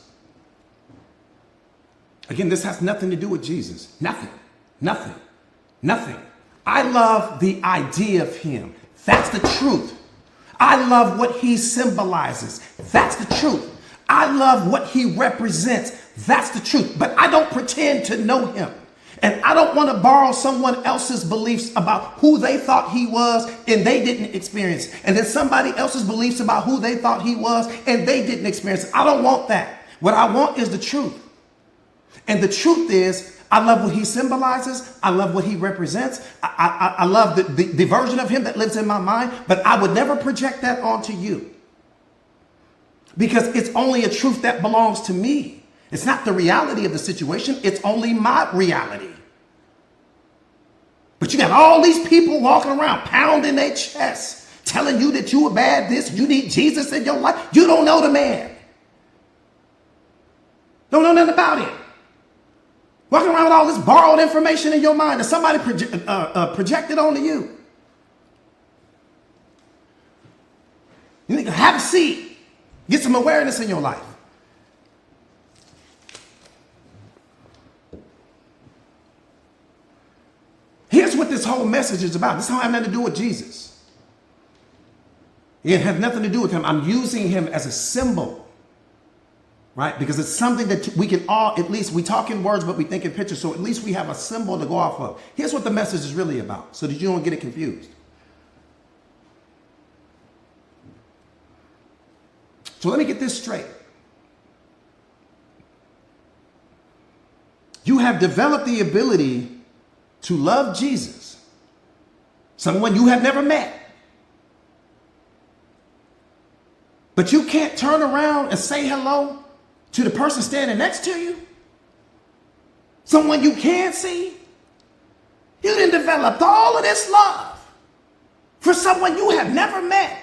Again, this has nothing to do with Jesus. Nothing. I love the idea of him. That's the truth. I love what he symbolizes. That's the truth. I love what he represents. That's the truth. But I don't pretend to know him. And I don't want to borrow someone else's beliefs about who they thought he was and they didn't experience. And then somebody else's beliefs about who they thought he was and they didn't experience. I don't want that. What I want is the truth. And the truth is, I love what he symbolizes. I love what he represents. I love the version of him that lives in my mind, but I would never project that onto you. Because it's only a truth that belongs to me. It's not the reality of the situation. It's only my reality. But you got all these people walking around pounding their chests, telling you that you are bad this, you need Jesus in your life. You don't know the man. Don't know nothing about him. Walking around with all this borrowed information in your mind that somebody projected onto you. You need to have a seat. Get some awareness in your life. Here's what this whole message is about. This don't have nothing to do with Jesus. It has nothing to do with him. I'm using him as a symbol, right? Because it's something that we can all, at least we talk in words, but we think in pictures. So at least we have a symbol to go off of. Here's what the message is really about, so that you don't get it confused. So let me get this straight. You have developed the ability to love Jesus, someone you have never met. But you can't turn around and say hello to the person standing next to you, someone you can't see. You done developed all of this love for someone you have never met.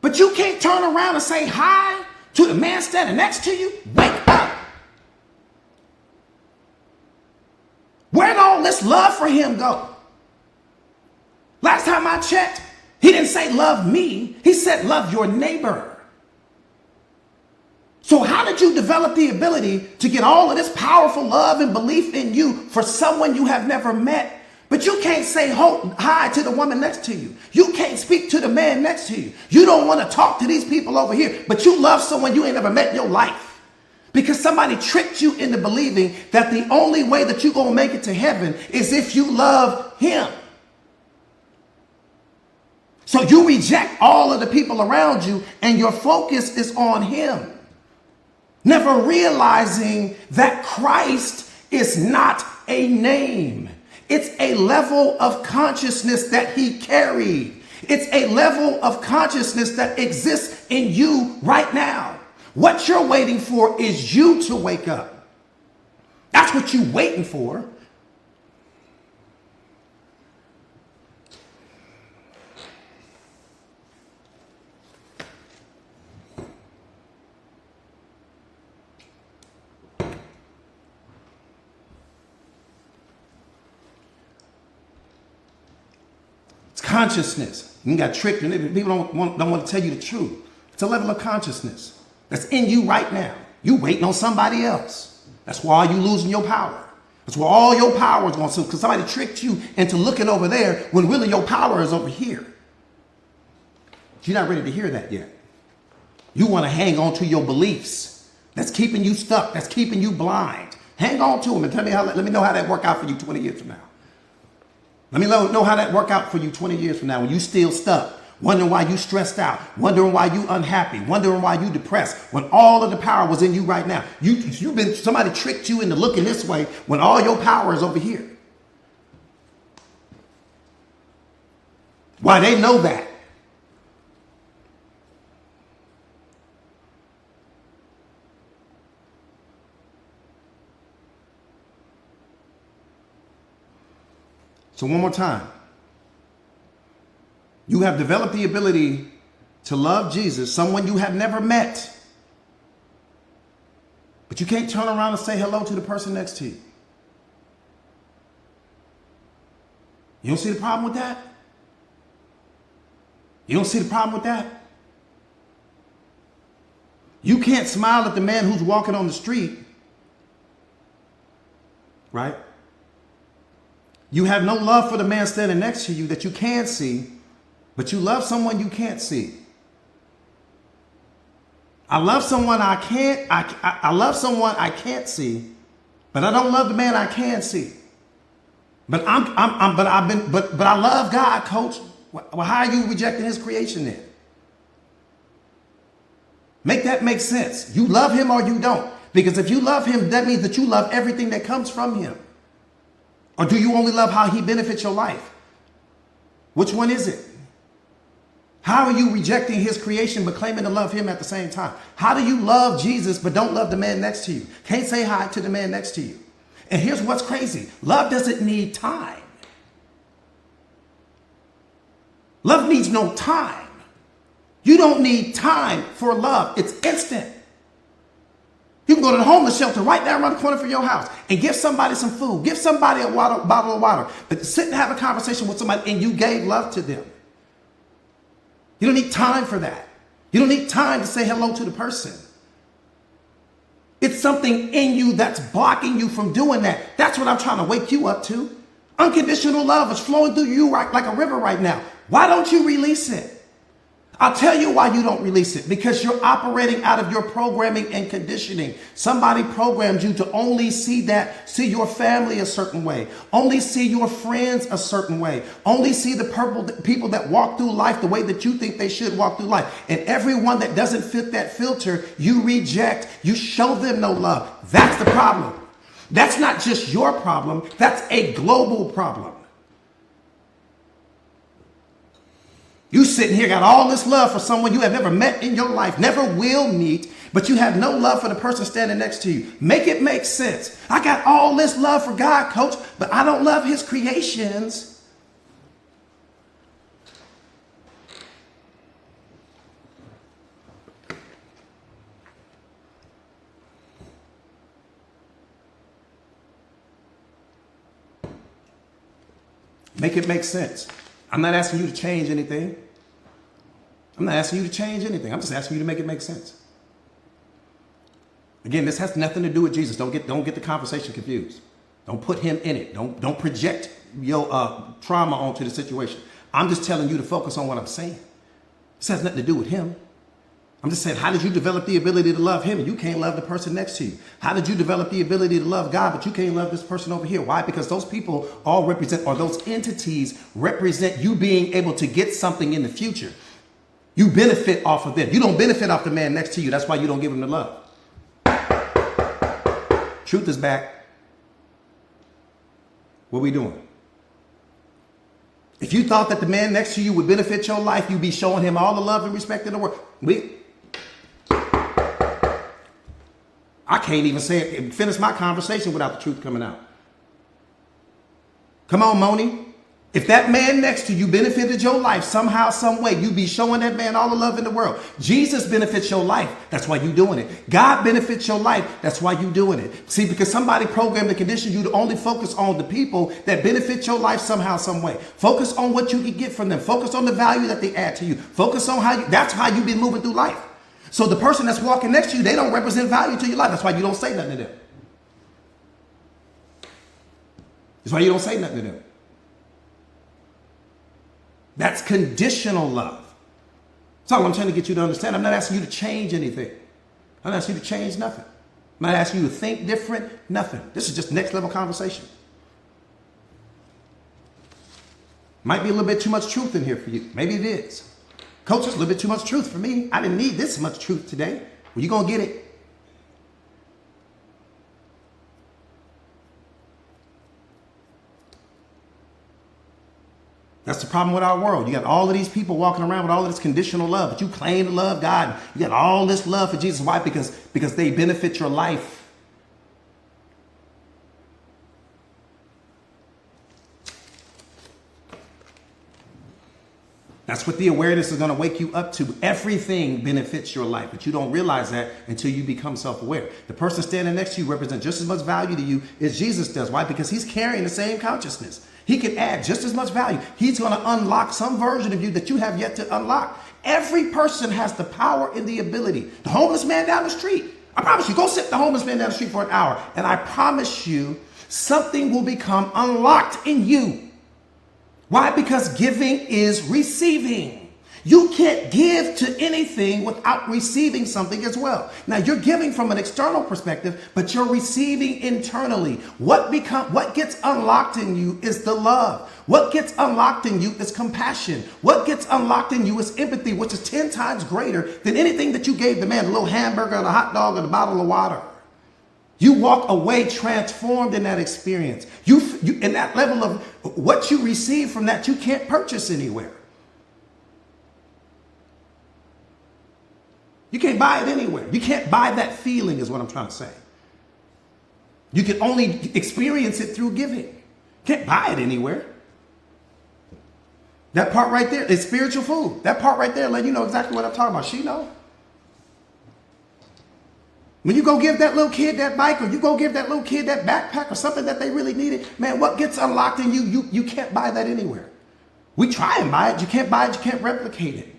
But you can't turn around and say hi to the man standing next to you. Wake up. Where'd all this love for him go? Last time I checked, he didn't say love me. He said love your neighbor. So how did you develop the ability to get all of this powerful love and belief in you for someone you have never met? But you can't say hi to the woman next to you. You can't speak to the man next to you. You don't want to talk to these people over here, but you love someone you ain't never met in your life. Because somebody tricked you into believing that the only way that you're going to make it to heaven is if you love him. So you reject all of the people around you and your focus is on him. Never realizing that Christ is not a name. It's a level of consciousness that he carried. It's a level of consciousness that exists in you right now. What you're waiting for is you to wake up. That's what you're waiting for. Consciousness. You got tricked and people don't want to tell you the truth. It's a level of consciousness that's in you right now. You waiting on somebody else. That's why you losing your power. That's where all your power is going to, because somebody tricked you into looking over there when really your power is over here. You're not ready to hear that yet. You want to hang on to your beliefs. That's keeping you stuck. That's keeping you blind. Hang on to them and let me know how that work out for you 20 years from now. Let me know how that work out for you 20 years from now when you still stuck, wondering why you stressed out, wondering why you unhappy, wondering why you depressed, when all of the power was in you right now. Somebody tricked you into looking this way when all your power is over here. Why they know that? So one more time. You have developed the ability to love Jesus, someone you have never met. But you can't turn around and say hello to the person next to you. You don't see the problem with that? You don't see the problem with that? You can't smile at the man who's walking on the street, right? You have no love for the man standing next to you that you can't see, but you love someone you can't see. I love someone I can't see, But I don't love the man I can see. But I love God, coach. Well, how are you rejecting his creation then? Make that make sense. You love him or you don't. Because if you love him, that means that you love everything that comes from him. Or do you only love how he benefits your life? Which one is it? How are you rejecting his creation but claiming to love him at the same time? How do you love Jesus but don't love the man next to you? Can't say hi to the man next to you. And here's what's crazy. Love doesn't need time. Love needs no time. You don't need time for love. It's instant. You can go to the homeless shelter right down around the corner from your house and give somebody some food. Give somebody a bottle of water. But sit and have a conversation with somebody and you gave love to them. You don't need time for that. You don't need time to say hello to the person. It's something in you that's blocking you from doing that. That's what I'm trying to wake you up to. Unconditional love is flowing through you like a river right now. Why don't you release it? I'll tell you why you don't release it. Because you're operating out of your programming and conditioning. Somebody programmed you to only see your family a certain way. Only see your friends a certain way. Only see the people that walk through life the way that you think they should walk through life. And everyone that doesn't fit that filter, you reject. You show them no love. That's the problem. That's not just your problem. That's a global problem. You sitting here got all this love for someone you have never met in your life, never will meet, but you have no love for the person standing next to you. Make it make sense. I got all this love for God, coach, but I don't love his creations. Make it make sense. I'm not asking you to change anything. I'm not asking you to change anything. I'm just asking you to make it make sense. Again, this has nothing to do with Jesus. Don't get the conversation confused. Don't put him in it. Don't project your trauma onto the situation. I'm just telling you to focus on what I'm saying. This has nothing to do with him. I'm just saying, how did you develop the ability to love him and you can't love the person next to you? How did you develop the ability to love God, but you can't love this person over here? Why? Because those people all represent, or those entities represent you being able to get something in the future. You benefit off of them. You don't benefit off the man next to you. That's why you don't give him the love. Truth is back. What are we doing? If you thought that the man next to you would benefit your life, you'd be showing him all the love and respect in the world. I can't even say it and finish my conversation without the truth coming out. Come on, Moni. If that man next to you benefited your life somehow, some way, you be showing that man all the love in the world. Jesus benefits your life. That's why you're doing it. God benefits your life. That's why you're doing it. See, because somebody programmed and conditioned you to only focus on the people that benefit your life somehow, some way. Focus on what you can get from them. Focus on the value that they add to you. Focus on that's how you've been moving through life. So the person that's walking next to you, they don't represent value to your life. That's why you don't say nothing to them. That's why you don't say nothing to them. That's conditional love. That's all I'm trying to get you to understand. I'm not asking you to change anything. I'm not asking you to change nothing. I'm not asking you to think different, nothing. This is just next level conversation. Might be a little bit too much truth in here for you. Maybe it is. Coach, it's a little bit too much truth for me. I didn't need this much truth today. Well, you're going to get it. That's the problem with our world. You got all of these people walking around with all of this conditional love, but you claim to love God. You got all this love for Jesus. Why? Because they benefit your life. That's what the awareness is going to wake you up to. Everything benefits your life, but you don't realize that until you become self-aware. The person standing next to you represents just as much value to you as Jesus does. Why? Because he's carrying the same consciousness. He can add just as much value. He's going to unlock some version of you that you have yet to unlock. Every person has the power and the ability. The homeless man down the street, I promise you, go sit the homeless man down the street for an hour, and I promise you something will become unlocked in you. Why? Because giving is receiving. You can't give to anything without receiving something as well. Now you're giving from an external perspective, but you're receiving internally. What gets unlocked in you is the love. What gets unlocked in you is compassion. What gets unlocked in you is empathy, which is 10 times greater than anything that you gave the man, a little hamburger and a hot dog and a bottle of water. You walk away transformed in that experience. You in that level of what you receive from that, you can't purchase anywhere. You can't buy it anywhere. You can't buy that feeling is what I'm trying to say. You can only experience it through giving. Can't buy it anywhere. That part right there is spiritual food. That part right there, let you know exactly what I'm talking about. She know. When you go give that little kid that bike, or you go give that little kid that backpack or something that they really needed, man, what gets unlocked in you can't buy that anywhere. We try and buy it. You can't buy it. You can't replicate it.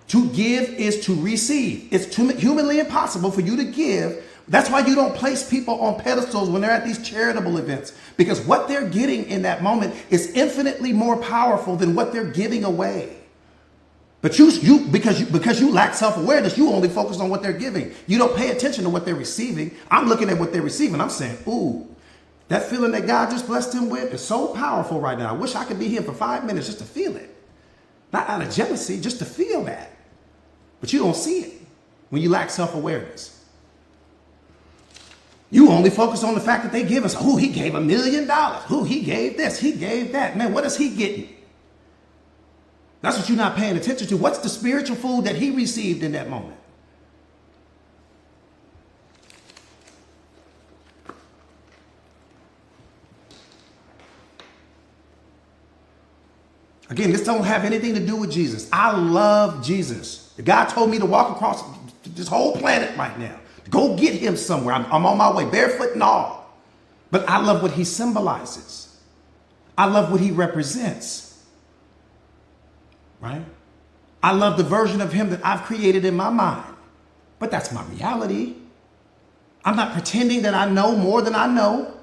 To give is to receive. It's humanly impossible for you to give. That's why you don't place people on pedestals when they're at these charitable events, because what they're getting in that moment is infinitely more powerful than what they're giving away. But because you lack self-awareness, you only focus on what they're giving. You don't pay attention to what they're receiving. I'm looking at what they're receiving. I'm saying, ooh, that feeling that God just blessed him with is so powerful right now. I wish I could be here for 5 minutes just to feel it. Not out of jealousy, just to feel that. But you don't see it when you lack self-awareness. You only focus on the fact that they give us, oh, he gave $1 million. Oh, he gave this, he gave that. Man, what is he getting? That's what you're not paying attention to. What's the spiritual food that he received in that moment? Again, this don't have anything to do with Jesus. I love Jesus. The God told me to walk across this whole planet right now. Go get him somewhere. I'm on my way, barefoot and all. But I love what he symbolizes. I love what he represents. Right? I love the version of him that I've created in my mind. But that's my reality. I'm not pretending that I know more than I know.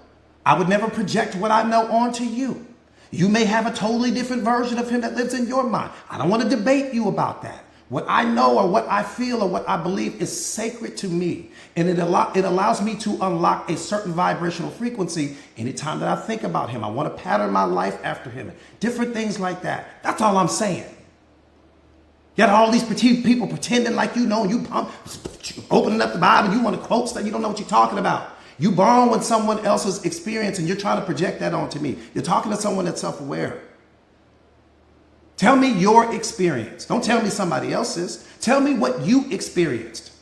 I would never project what I know onto you. You may have a totally different version of him that lives in your mind. I don't want to debate you about that. What I know or what I feel or what I believe is sacred to me. And it allows me to unlock a certain vibrational frequency anytime that I think about him. I want to pattern my life after him. Different things like that. That's all I'm saying. You got all these people pretending like you know, you opening up the Bible, you want to quote stuff, you don't know what you're talking about. You borrow with someone else's experience and you're trying to project that onto me. You're talking to someone that's self-aware. Tell me your experience. Don't tell me somebody else's. Tell me what you experienced.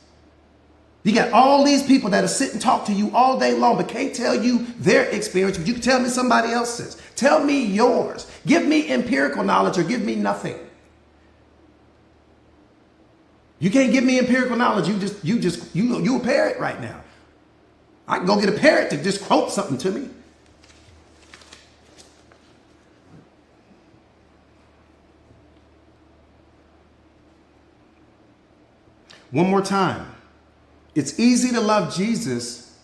You got all these people that'll sit and talk to you all day long, but can't tell you their experience, but you can tell me somebody else's. Tell me yours. Give me empirical knowledge or give me nothing. You can't give me empirical knowledge. You a parrot right now. I can go get a parrot to just quote something to me. One more time. It's easy to love Jesus.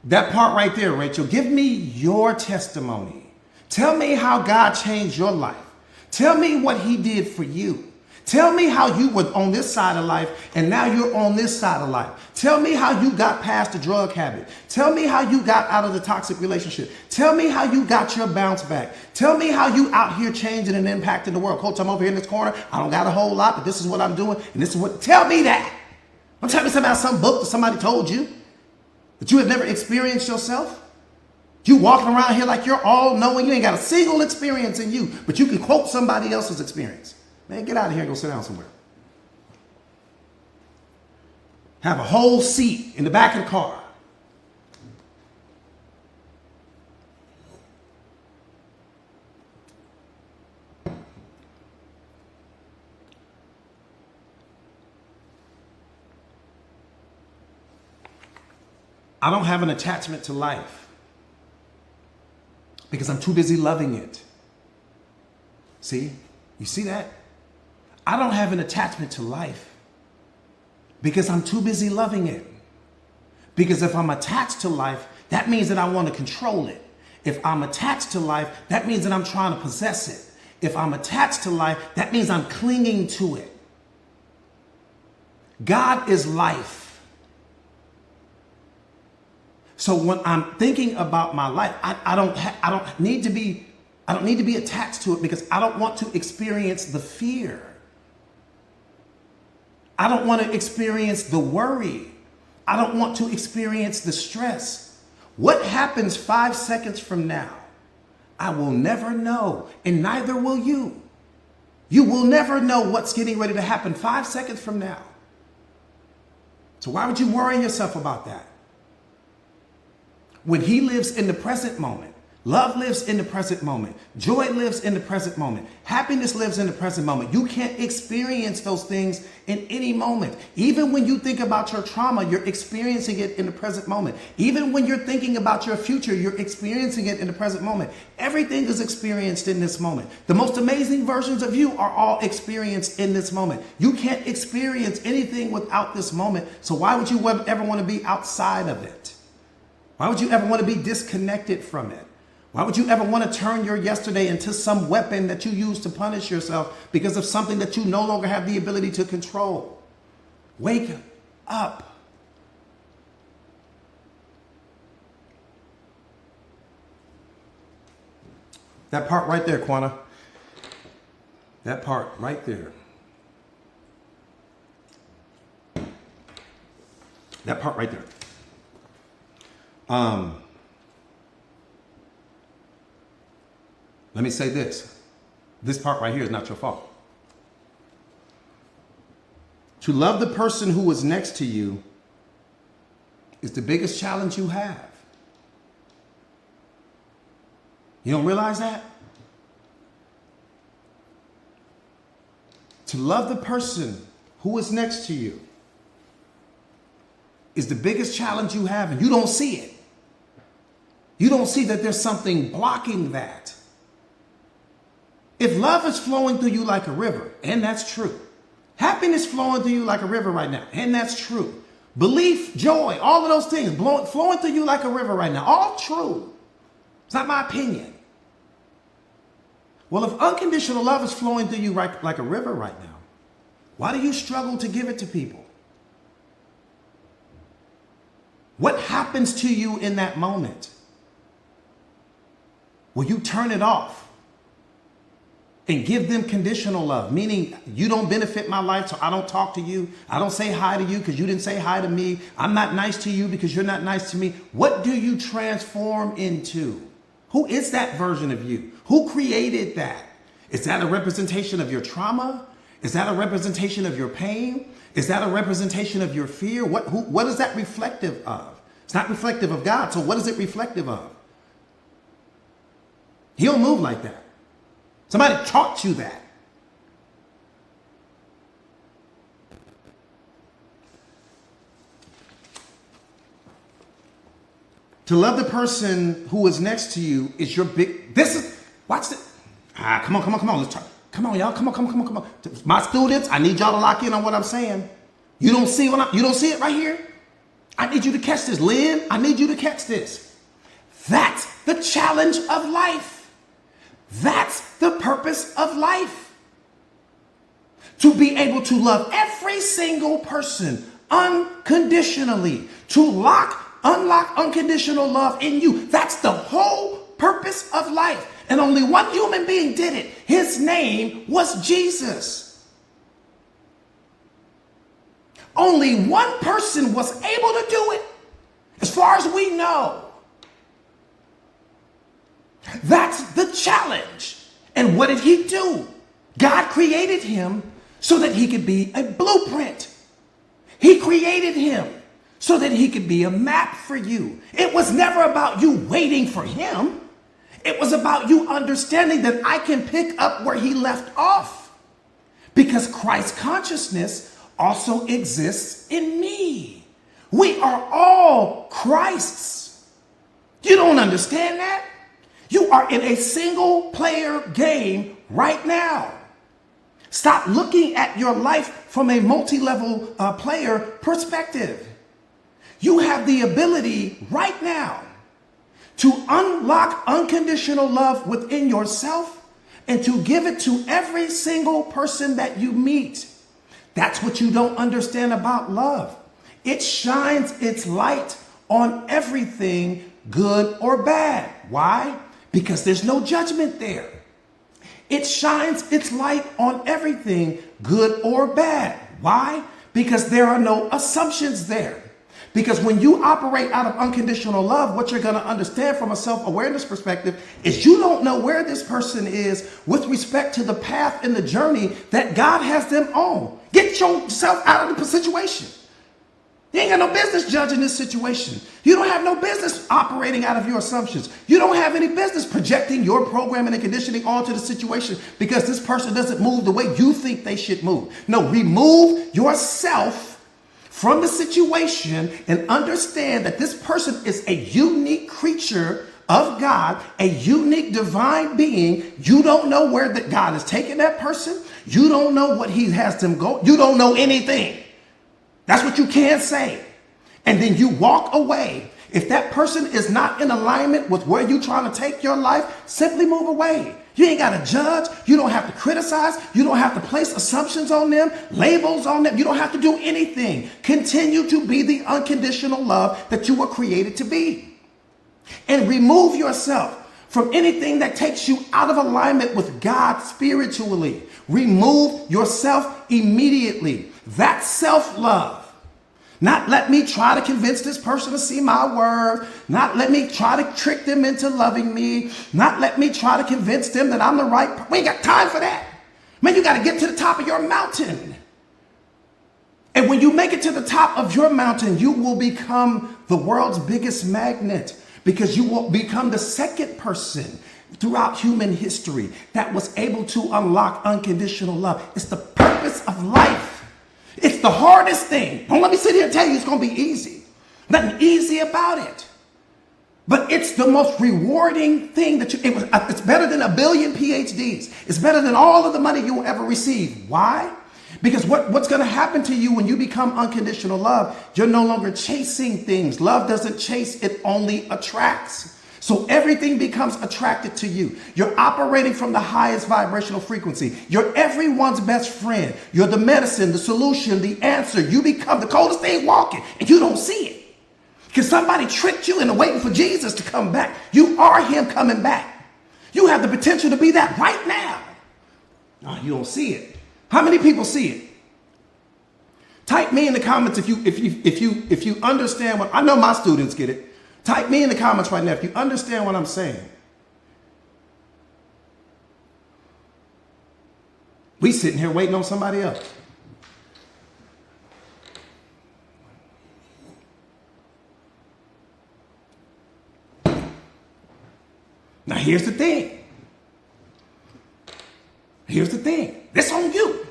That part right there, Rachel. Give me your testimony. Tell me how God changed your life. Tell me what he did for you. Tell me how you were on this side of life and now you're on this side of life. Tell me how you got past the drug habit. Tell me how you got out of the toxic relationship. Tell me how you got your bounce back. Tell me how you out here changing and impacting the world. Coach, I'm over here in this corner. I don't got a whole lot, but this is what I'm doing. And this is what, tell me that. Don't tell me something about some book that somebody told you that you have never experienced yourself. You walking around here like you're all knowing. You ain't got a single experience in you, but you can quote somebody else's experience. Man, get out of here and go sit down somewhere. Have a whole seat in the back of the car. I don't have an attachment to life because I'm too busy loving it. See? You see that? I don't have an attachment to life because I'm too busy loving it. Because if I'm attached to life, that means that I want to control it. If I'm attached to life, that means that I'm trying to possess it. If I'm attached to life, that means I'm clinging to it. God is life. So when I'm thinking about my life, I don't need to be attached to it, because I don't want to experience the fear. I don't want to experience the worry. I don't want to experience the stress. What happens 5 seconds from now, I will never know, and neither will you. You will never know what's getting ready to happen 5 seconds from now. So why would you worry yourself about that? When he lives in the present moment, love lives in the present moment, joy lives in the present moment, happiness lives in the present moment. You can't experience those things in any moment. Even when you think about your trauma, you're experiencing it in the present moment. Even when you're thinking about your future, you're experiencing it in the present moment. Everything is experienced in this moment. The most amazing versions of you are all experienced in this moment. You can't experience anything without this moment. So why would you ever want to be outside of it? Why would you ever want to be disconnected from it? Why would you ever want to turn your yesterday into some weapon that you use to punish yourself because of something that you no longer have the ability to control? Wake up. That part right there, Quana. That part right there. That part right there. Let me say this. This part right here is not your fault. To love the person who is next to you is the biggest challenge you have. You don't realize that? To love the person who is next to you is the biggest challenge you have, and you don't see it. You don't see that there's something blocking that. If love is flowing through you like a river, and that's true. Happiness flowing through you like a river right now, and that's true. Belief, joy, all of those things flowing through you like a river right now, all true. It's not my opinion. Well, if unconditional love is flowing through you like a river right now, why do you struggle to give it to people? What happens to you in that moment? Will you turn it off and give them conditional love? Meaning, you don't benefit my life, so I don't talk to you. I don't say hi to you because you didn't say hi to me. I'm not nice to you because you're not nice to me. What do you transform into? Who is that version of you? Who created that? Is that a representation of your trauma? Is that a representation of your pain? Is that a representation of your fear? What is that reflective of? It's not reflective of God, so what is it reflective of? He don't move like that. Somebody taught you that. To love the person who is next to you is your watch this. Come on. Let's try. Come on, y'all. Come on. My students, I need y'all to lock in on what I'm saying. You don't see it right here? I need you to catch this. Lynn, I need you to catch this. That's the challenge of life. That's the purpose of life. To be able to love every single person unconditionally. To unlock unconditional love in you. That's the whole purpose of life. And only one human being did it. His name was Jesus. Only one person was able to do it, as far as we know. That's the challenge. And what did he do? God created him so that he could be a blueprint. He created him so that he could be a map for you. It was never about you waiting for him. It was about you understanding that I can pick up where he left off. Because Christ consciousness also exists in me. We are all Christ's. You don't understand that? You are in a single player game right now. Stop looking at your life from a multi-level player perspective. You have the ability right now to unlock unconditional love within yourself and to give it to every single person that you meet. That's what you don't understand about love. It shines its light on everything, good or bad. Why? Because there's no judgment there. It shines its light on everything, good or bad. Why? Because there are no assumptions there. Because when you operate out of unconditional love, what you're going to understand from a self-awareness perspective is you don't know where this person is with respect to the path and the journey that God has them on. Get yourself out of the situation. You ain't got no business judging this situation. You don't have no business operating out of your assumptions. You don't have any business projecting your programming and conditioning onto the situation because this person doesn't move the way you think they should move. No, remove yourself from the situation and understand that this person is a unique creature of God, a unique divine being. You don't know where that God is taking that person. You don't know what he has them go. You don't know anything. That's what you can't say. And then you walk away. If that person is not in alignment with where you're trying to take your life, simply move away. You ain't got to judge. You don't have to criticize. You don't have to place assumptions on them, labels on them. You don't have to do anything. Continue to be the unconditional love that you were created to be. And remove yourself from anything that takes you out of alignment with God spiritually. Remove yourself immediately. That's self-love. Not let me try to convince this person to see my worth. Not let me try to trick them into loving me. Not let me try to convince them that I'm the right. We ain't got time for that. Man, you got to get to the top of your mountain. And when you make it to the top of your mountain, you will become the world's biggest magnet because you will become the second person throughout human history that was able to unlock unconditional love. It's the purpose of life. It's the hardest thing. Don't let me sit here and tell you it's going to be easy. Nothing easy about it. But it's the most rewarding thing that it's better than a billion PhDs. It's better than all of the money you will ever receive. Why? Because what's going to happen to you when you become unconditional love, you're no longer chasing things. Love doesn't chase, it only attracts. So everything becomes attracted to you. You're operating from the highest vibrational frequency. You're everyone's best friend. You're the medicine, the solution, the answer. You become the coldest thing walking and you don't see it. Because somebody tricked you into waiting for Jesus to come back. You are him coming back. You have the potential to be that right now. No, you don't see it. How many people see it? Type me in the comments if you understand what I know my students get it. Type me in the comments right now if you understand what I'm saying. We sitting here waiting on somebody else. Now here's the thing. Here's the thing. This on you.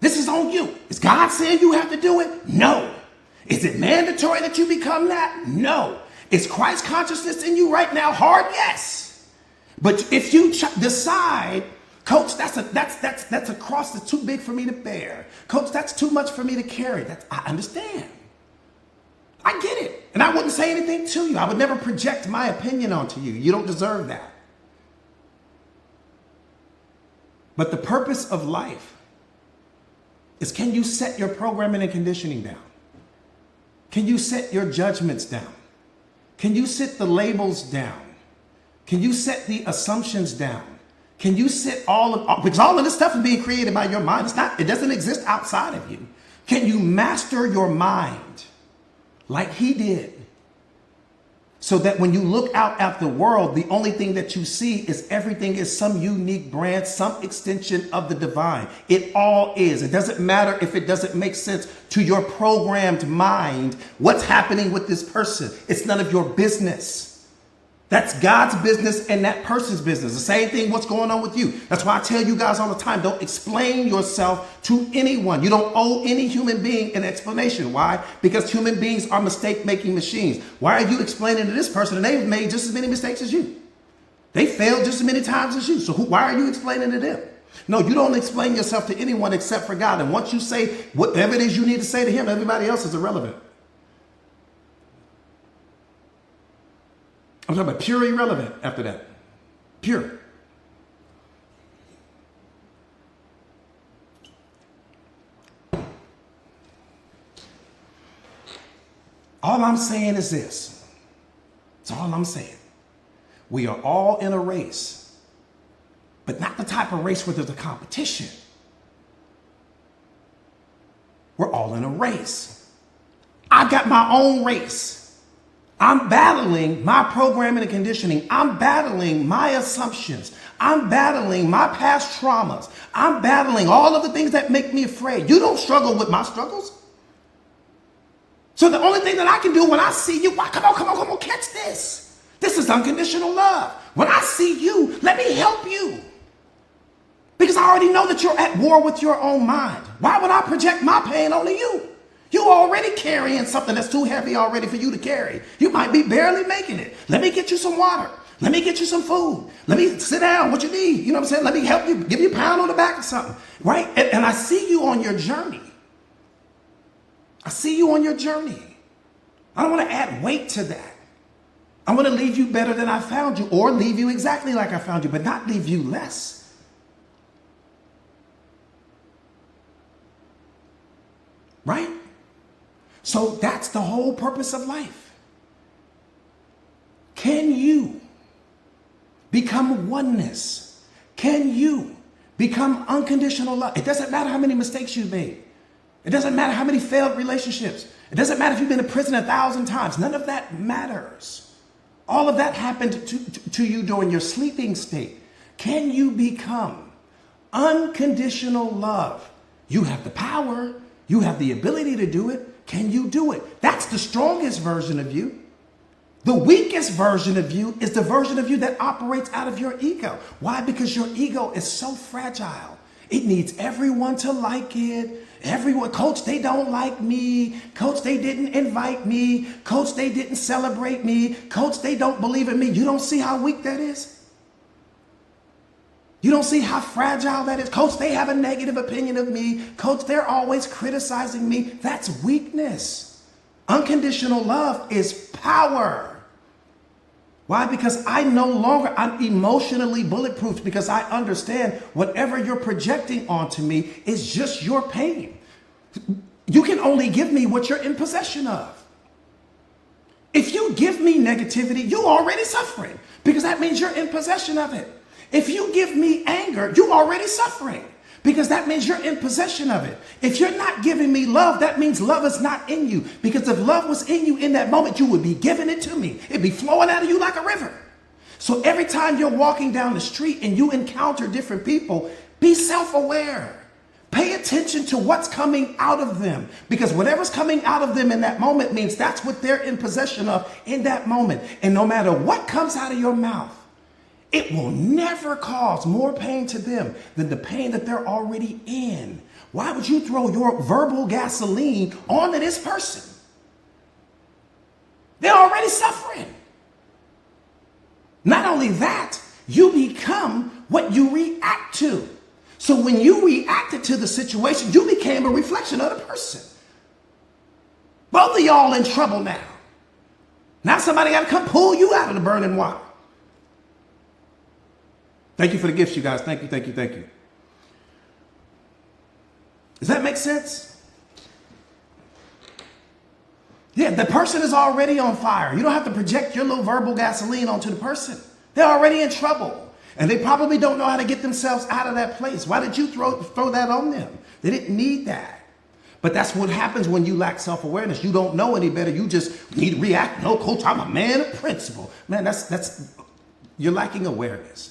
This is on you. Is God saying you have to do it? No. Is it mandatory that you become that? No. Is Christ consciousness in you right now hard? Yes. But if you decide, Coach, that's a cross that's too big for me to bear. Coach, that's too much for me to carry. I understand. I get it. And I wouldn't say anything to you. I would never project my opinion onto you. You don't deserve that. But the purpose of life is, can you set your programming and conditioning down? Can you set your judgments down? Can you set the labels down? Can you set the assumptions down? Can you set because all of this stuff is being created by your mind. It doesn't exist outside of you. Can you master your mind like he did? So that when you look out at the world, the only thing that you see is everything is some unique brand, some extension of the divine. It all is. It doesn't matter if it doesn't make sense to your programmed mind what's happening with this person. It's none of your business. That's God's business and that person's business. The same thing what's going on with you. That's why I tell you guys all the time, don't explain yourself to anyone. You don't owe any human being an explanation. Why? Because human beings are mistake-making machines. Why are you explaining to this person and they've made just as many mistakes as you? They failed just as many times as you. So why are you explaining to them? No, you don't explain yourself to anyone except for God. And once you say whatever it is you need to say to him, everybody else is irrelevant. I'm talking about pure irrelevant after that. Pure. All I'm saying is this. That's all I'm saying. We are all in a race, but not the type of race where there's a competition. We're all in a race. I've got my own race. I'm battling my programming and conditioning. I'm battling my assumptions. I'm battling my past traumas. I'm battling all of the things that make me afraid. You don't struggle with my struggles. So the only thing that I can do when I see you, come on, catch this. This is unconditional love. When I see you, let me help you. Because I already know that you're at war with your own mind. Why would I project my pain onto you? You're already carrying something that's too heavy already for you to carry. You might be barely making it. Let me get you some water. Let me get you some food. Let me sit down. What you need? You know what I'm saying? Let me help you. Give you a pound on the back or something. Right? And I see you on your journey. I see you on your journey. I don't want to add weight to that. I want to leave you better than I found you, or leave you exactly like I found you, but not leave you less. Right? So that's the whole purpose of life. Can you become oneness? Can you become unconditional love? It doesn't matter how many mistakes you've made. It doesn't matter how many failed relationships. It doesn't matter if you've been to prison 1,000 times. None of that matters. All of that happened to you during your sleeping state. Can you become unconditional love? You have the power. You have the ability to do it. Can you do it? That's the strongest version of you. The weakest version of you is the version of you that operates out of your ego. Why? Because your ego is so fragile. It needs everyone to like it. Everyone, coach, they don't like me. Coach, they didn't invite me. Coach, they didn't celebrate me. Coach, they don't believe in me. You don't see how weak that is? You don't see how fragile that is? Coach, they have a negative opinion of me. Coach, they're always criticizing me. That's weakness. Unconditional love is power. Why? Because I'm emotionally bulletproof, because I understand whatever you're projecting onto me is just your pain. You can only give me what you're in possession of. If you give me negativity, you're already suffering, because that means you're in possession of it. If you give me anger, you're already suffering, because that means you're in possession of it. If you're not giving me love, that means love is not in you. Because if love was in you in that moment, you would be giving it to me. It'd be flowing out of you like a river. So every time you're walking down the street and you encounter different people, be self-aware. Pay attention to what's coming out of them. Because whatever's coming out of them in that moment means that's what they're in possession of in that moment. And no matter what comes out of your mouth, it will never cause more pain to them than the pain that they're already in. Why would you throw your verbal gasoline onto this person? They're already suffering. Not only that, you become what you react to. So when you reacted to the situation, you became a reflection of the person. Both of y'all in trouble now. Now somebody got to come pull you out of the burning water. Thank you for the gifts, you guys. Thank you. Does that make sense? Yeah, the person is already on fire. You don't have to project your little verbal gasoline onto the person. They're already in trouble. And they probably don't know how to get themselves out of that place. Why did you throw that on them? They didn't need that. But that's what happens when you lack self-awareness. You don't know any better. You just need to react. No, coach, I'm a man of principle. Man, you're lacking awareness.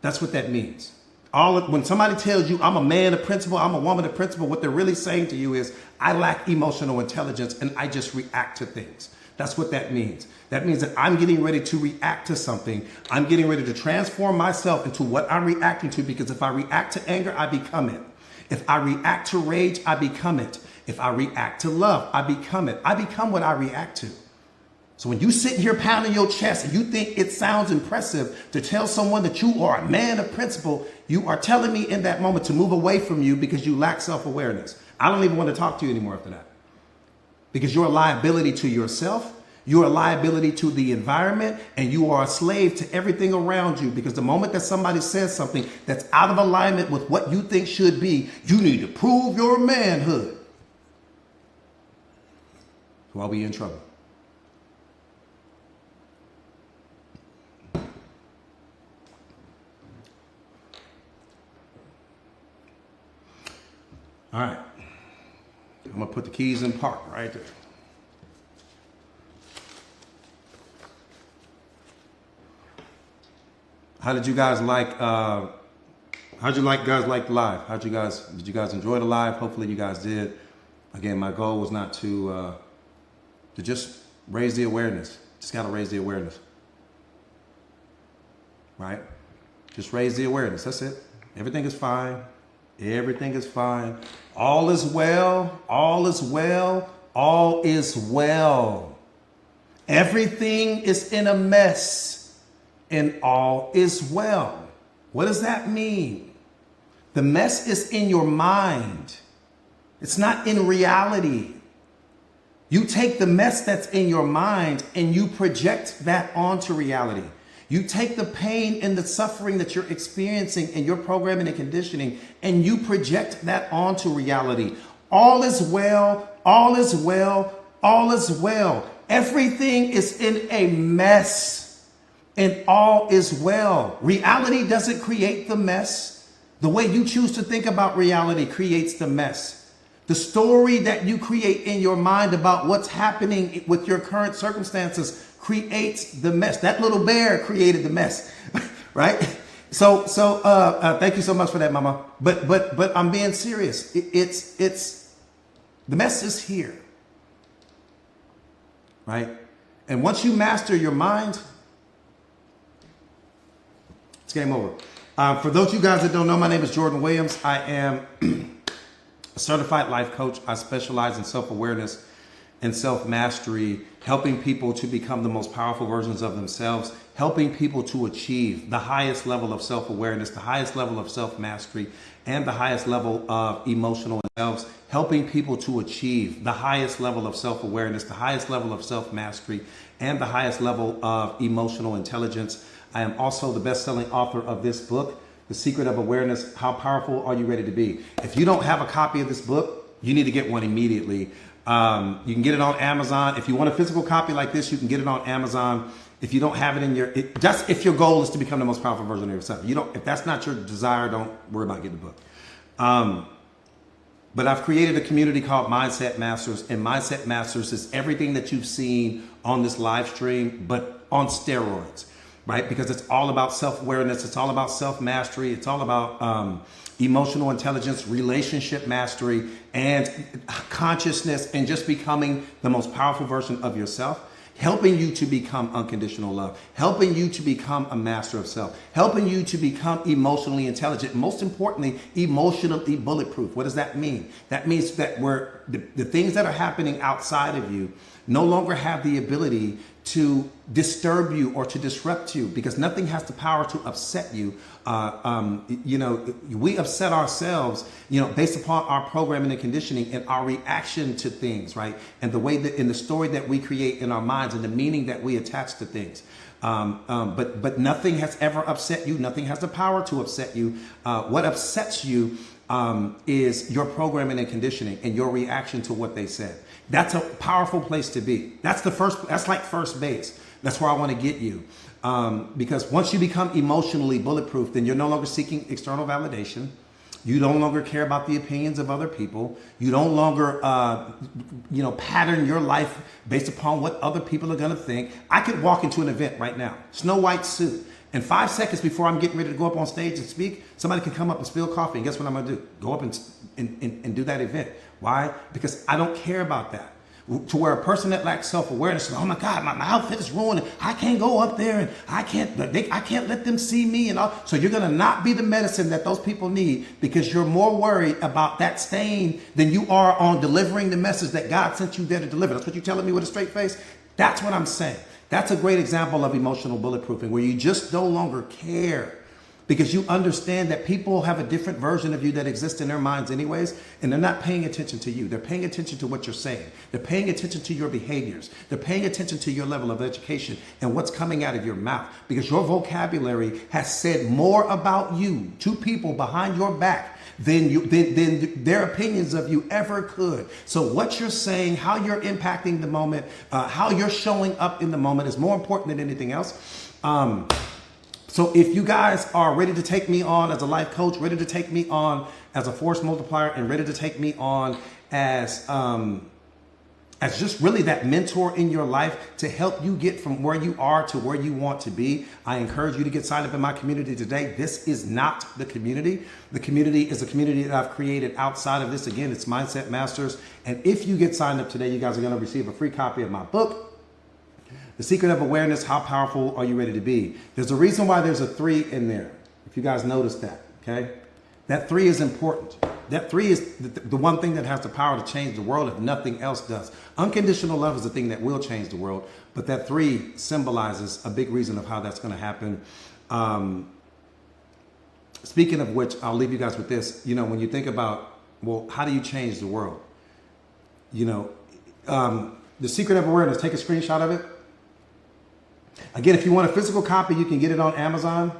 That's what that means. When somebody tells you I'm a man of principle, I'm a woman of principle, what they're really saying to you is I lack emotional intelligence and I just react to things. That's what that means. That means that I'm getting ready to react to something. I'm getting ready to transform myself into what I'm reacting to, because if I react to anger, I become it. If I react to rage, I become it. If I react to love, I become it. I become what I react to. So when you sit here pounding your chest and you think it sounds impressive to tell someone that you are a man of principle, you are telling me in that moment to move away from you because you lack self-awareness. I don't even want to talk to you anymore after that. Because you're a liability to yourself, you're a liability to the environment, and you are a slave to everything around you. Because the moment that somebody says something that's out of alignment with what you think should be, you need to prove your manhood. So I'll be in trouble. All right. I'm going to put the keys in park right there. How did you guys like, how'd you guys like the live? Did you guys enjoy the live? Hopefully you guys did. Again, my goal was not to just raise the awareness. Just got to raise the awareness. Right? Just raise the awareness. That's it. Everything is fine. Everything is fine. All is well. All is well. All is well. Everything is in a mess and all is well. What does that mean? The mess is in your mind. It's not in reality. You take the mess that's in your mind and you project that onto reality. You take the pain and the suffering that you're experiencing in your programming and conditioning and you project that onto reality. All is well, all is well, all is well. Everything is in a mess and all is well. Reality doesn't create the mess. The way you choose to think about reality creates the mess. The story that you create in your mind about what's happening with your current circumstances creates the mess. That little bear created the mess, right? So thank you so much for that, Mama. But I'm being serious. It's the mess is here, right? And once you master your mind, it's game over. For those of you guys that don't know, my name is Jordan Williams. I am a certified life coach. I specialize in self-awareness and self-mastery, helping people to become the most powerful versions of themselves, helping people to achieve the highest level of self-awareness, the highest level of self-mastery, and the highest level of emotional intelligence, helping people to achieve the highest level of self-awareness, the highest level of self-mastery, and the highest level of emotional intelligence. I am also the best-selling author of this book, The Secret of Awareness, How Powerful Are You Ready to Be? If you don't have a copy of this book, you need to get one immediately. You can get it on Amazon. If you want a physical copy like this, you can get it on Amazon. If you don't have it in just if your goal is to become the most powerful version of yourself, if that's not your desire, don't worry about getting the book. But I've created a community called Mindset Masters, and Mindset Masters is everything that you've seen on this live stream, but on steroids, right? Because it's all about self-awareness. It's all about self-mastery. It's all about emotional intelligence, relationship mastery, and consciousness, and just becoming the most powerful version of yourself, helping you to become unconditional love, helping you to become a master of self, helping you to become emotionally intelligent, most importantly, emotionally bulletproof. What does that mean? That means that the things that are happening outside of you no longer have the ability to disturb you or to disrupt you, because nothing has the power to upset you. We upset ourselves, based upon our programming and conditioning and our reaction to things, right? And the way that in the story that we create in our minds and the meaning that we attach to things. But nothing has ever upset you. Nothing has the power to upset you. What upsets you is your programming and conditioning and your reaction to what they said. That's a powerful place to be. That's like first base. That's where I want to get you. Because once you become emotionally bulletproof, then you're no longer seeking external validation. You no longer care about the opinions of other people. You no longer, pattern your life based upon what other people are going to think. I could walk into an event right now, Snow White suit, and 5 seconds before I'm getting ready to go up on stage and speak, somebody can come up and spill coffee, and guess what I'm going to do? Go up and do that event. Why? Because I don't care about that. To where a person that lacks self-awareness is, oh my God, my outfit is ruined. I can't go up there and I can't let them see me and all. So you're going to not be the medicine that those people need, because you're more worried about that stain than you are on delivering the message that God sent you there to deliver. That's what you're telling me with a straight face. That's what I'm saying. That's a great example of emotional bulletproofing, where you just no longer care, because you understand that people have a different version of you that exists in their minds anyways, and they're not paying attention to you. They're paying attention to what you're saying. They're paying attention to your behaviors. They're paying attention to your level of education and what's coming out of your mouth, because your vocabulary has said more about you to people behind your back than their opinions of you ever could. So what you're saying, how you're impacting the moment, how you're showing up in the moment is more important than anything else. So if you guys are ready to take me on as a life coach, ready to take me on as a force multiplier, and ready to take me on as just really that mentor in your life to help you get from where you are to where you want to be, I encourage you to get signed up in my community today. This is not the community. The community is a community that I've created outside of this. Again, it's Mindset Masters. And if you get signed up today, you guys are going to receive a free copy of my book, The Secret of Awareness. How powerful are you ready to be? There's a reason why there's a 3 in there. If you guys noticed that, okay? That 3 is important. That 3 is the one thing that has the power to change the world if nothing else does. Unconditional love is the thing that will change the world, but that 3 symbolizes a big reason of how that's going to happen. Speaking of which, I'll leave you guys with this. You know, when you think about, well, how do you change the world? You know, The Secret of Awareness, take a screenshot of it. Again, if you want a physical copy, you can get it on Amazon,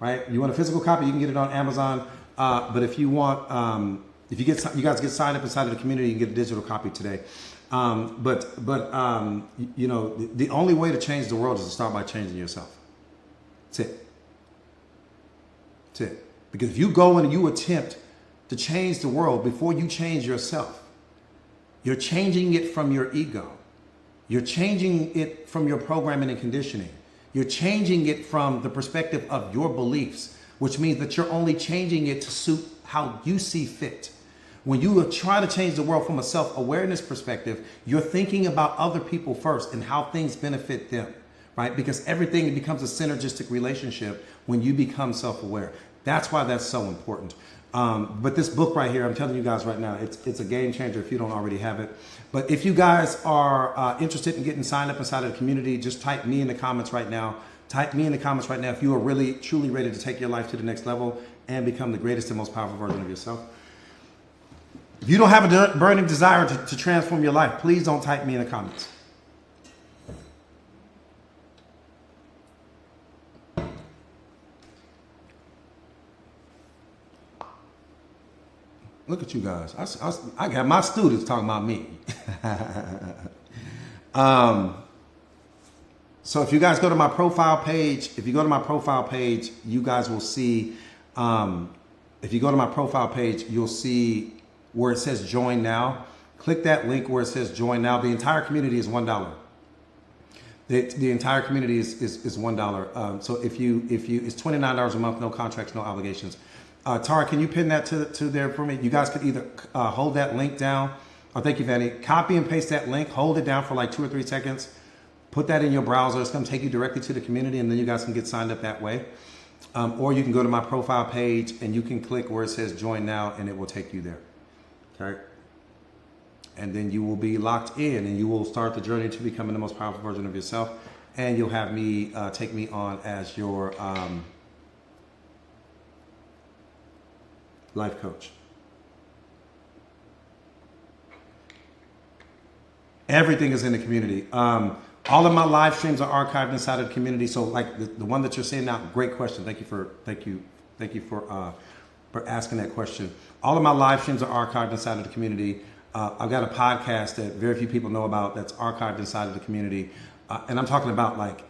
right? You want a physical copy, you can get it on Amazon. But if you want, if you guys get signed up inside of the community, you can get a digital copy today. You know, the only way to change the world is to start by changing yourself. That's it. That's it. Because if you go and you attempt to change the world before you change yourself, you're changing it from your ego. You're changing it from your programming and conditioning. You're changing it from the perspective of your beliefs, which means that you're only changing it to suit how you see fit. When you try to change the world from a self-awareness perspective, you're thinking about other people first and how things benefit them, right? Because everything becomes a synergistic relationship when you become self-aware. That's why that's so important. But this book right here, I'm telling you guys right now, it's a game changer if you don't already have it. But if you guys are interested in getting signed up inside of the community, just type me in the comments right now. Type me in the comments right now if you are really, truly ready to take your life to the next level and become the greatest and most powerful version of yourself. If you don't have a burning desire to transform your life, please don't type me in the comments. Look at you guys. I got my students talking about me. So if you guys go to my profile page, you guys will see, if you go to my profile page, you'll see where it says join now. Click that link where it says join now. The entire community is $1. The entire community is $1. So if you it's $29 a month, no contracts, no obligations. Tara, can you pin that to there for me? You guys could either hold that link down, or thank you, Vanny. Copy and paste that link, hold it down for like 2 or 3 seconds. Put that in your browser. It's going to take you directly to the community, and then you guys can get signed up that way. Or you can go to my profile page and you can click where it says join now, and it will take you there. Okay. And then you will be locked in, and you will start the journey to becoming the most powerful version of yourself. And you'll have me take me on as your life coach. Everything is in the community. All of my live streams are archived inside of the community. So like the one that you're seeing now, great question. Thank you for asking that question. All of my live streams are archived inside of the community. I've got a podcast that very few people know about that's archived inside of the community. And I'm talking about like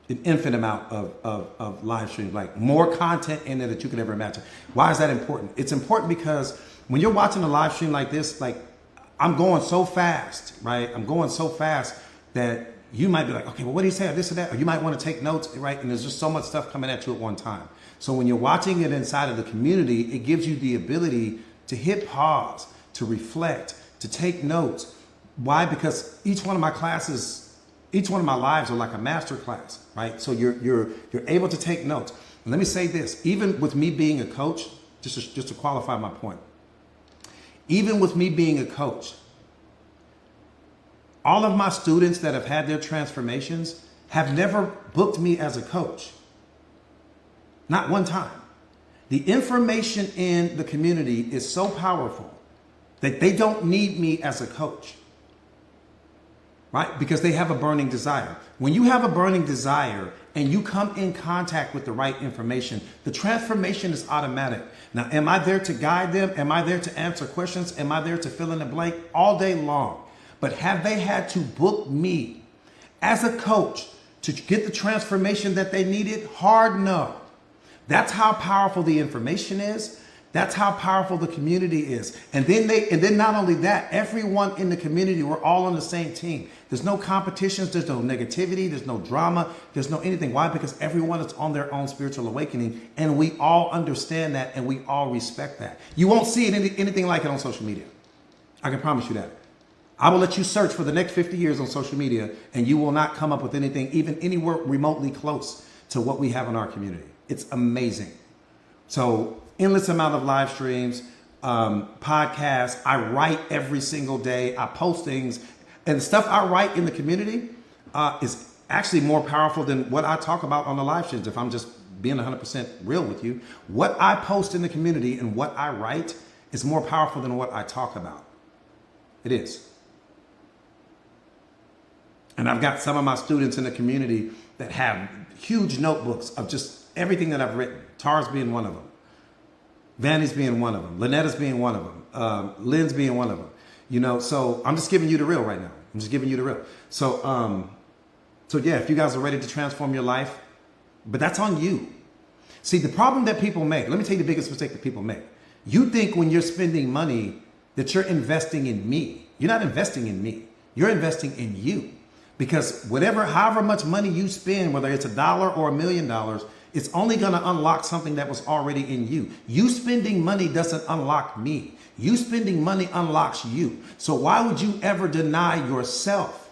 an infinite amount of live streams, like more content in there that you could ever imagine. Why is that important? It's important because when you're watching a live stream like this, like I'm going so fast, right? I'm going so fast that you might be like, okay, well, what did he say? This or that? Or you might want to take notes, right? And there's just so much stuff coming at you at one time. So when you're watching it inside of the community, it gives you the ability to hit pause, to reflect, to take notes. Why? Because each one of my classes, each one of my lives are like a master class, right? So you're able to take notes. And let me say this, even with me being a coach, just to qualify my point, even with me being a coach, all of my students that have had their transformations have never booked me as a coach. Not one time. The information in the community is so powerful that they don't need me as a coach, right? Because they have a burning desire. When you have a burning desire and you come in contact with the right information, the transformation is automatic. Now, am I there to guide them? Am I there to answer questions? Am I there to fill in the blank? All day long. But have they had to book me as a coach to get the transformation that they needed? Hard no. That's how powerful the information is. That's how powerful the community is. And then not only that, everyone in the community, we're all on the same team. There's no competitions, there's no negativity, there's no drama, there's no anything. Why? Because everyone is on their own spiritual awakening, and we all understand that and we all respect that. You won't see it anything like it on social media. I can promise you that. I will let you search for the next 50 years on social media, and you will not come up with anything even anywhere remotely close to what we have in our community. It's amazing. So endless amount of live streams, podcasts. I write every single day. I post things, and the stuff I write in the community is actually more powerful than what I talk about on the live streams. If I'm just being 100% real with you, what I post in the community and what I write is more powerful than what I talk about. It is. And I've got some of my students in the community that have huge notebooks of just everything that I've written. Tara's being one of them. Vanny's being one of them. Lynetta's being one of them. Lynn's being one of them. You know, so I'm just giving you the real right now. I'm just giving you the real. So yeah, if you guys are ready to transform your life, but that's on you. See, the problem that people make, let me tell you the biggest mistake that people make. You think when you're spending money that you're investing in me. You're not investing in me. You're investing in you. Because however much money you spend, whether it's $1 or $1 million, it's only going to unlock something that was already in you. You spending money doesn't unlock me. You spending money unlocks you. So why would you ever deny yourself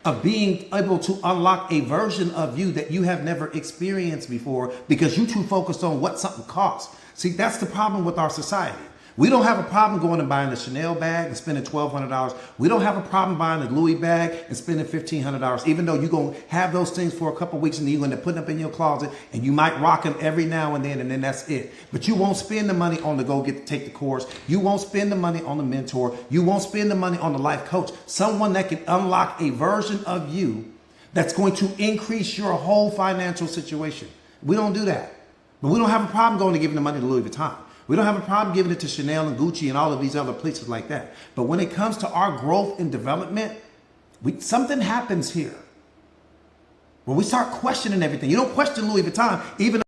of being able to unlock a version of you that you have never experienced before because you're too focused on what something costs? See, that's the problem with our society. We don't have a problem going and buying the Chanel bag and spending $1,200. We don't have a problem buying the Louis bag and spending $1,500, even though you're going to have those things for a couple of weeks and you're going to put them up in your closet and you might rock them every now and then that's it. But you won't spend the money on to take the course. You won't spend the money on the mentor. You won't spend the money on the life coach. Someone that can unlock a version of you that's going to increase your whole financial situation. We don't do that. But we don't have a problem going to giving the money to Louis Vuitton. We don't have a problem giving it to Chanel and Gucci and all of these other places like that. But when it comes to our growth and development, something happens here. When we start questioning everything. You don't question Louis Vuitton, even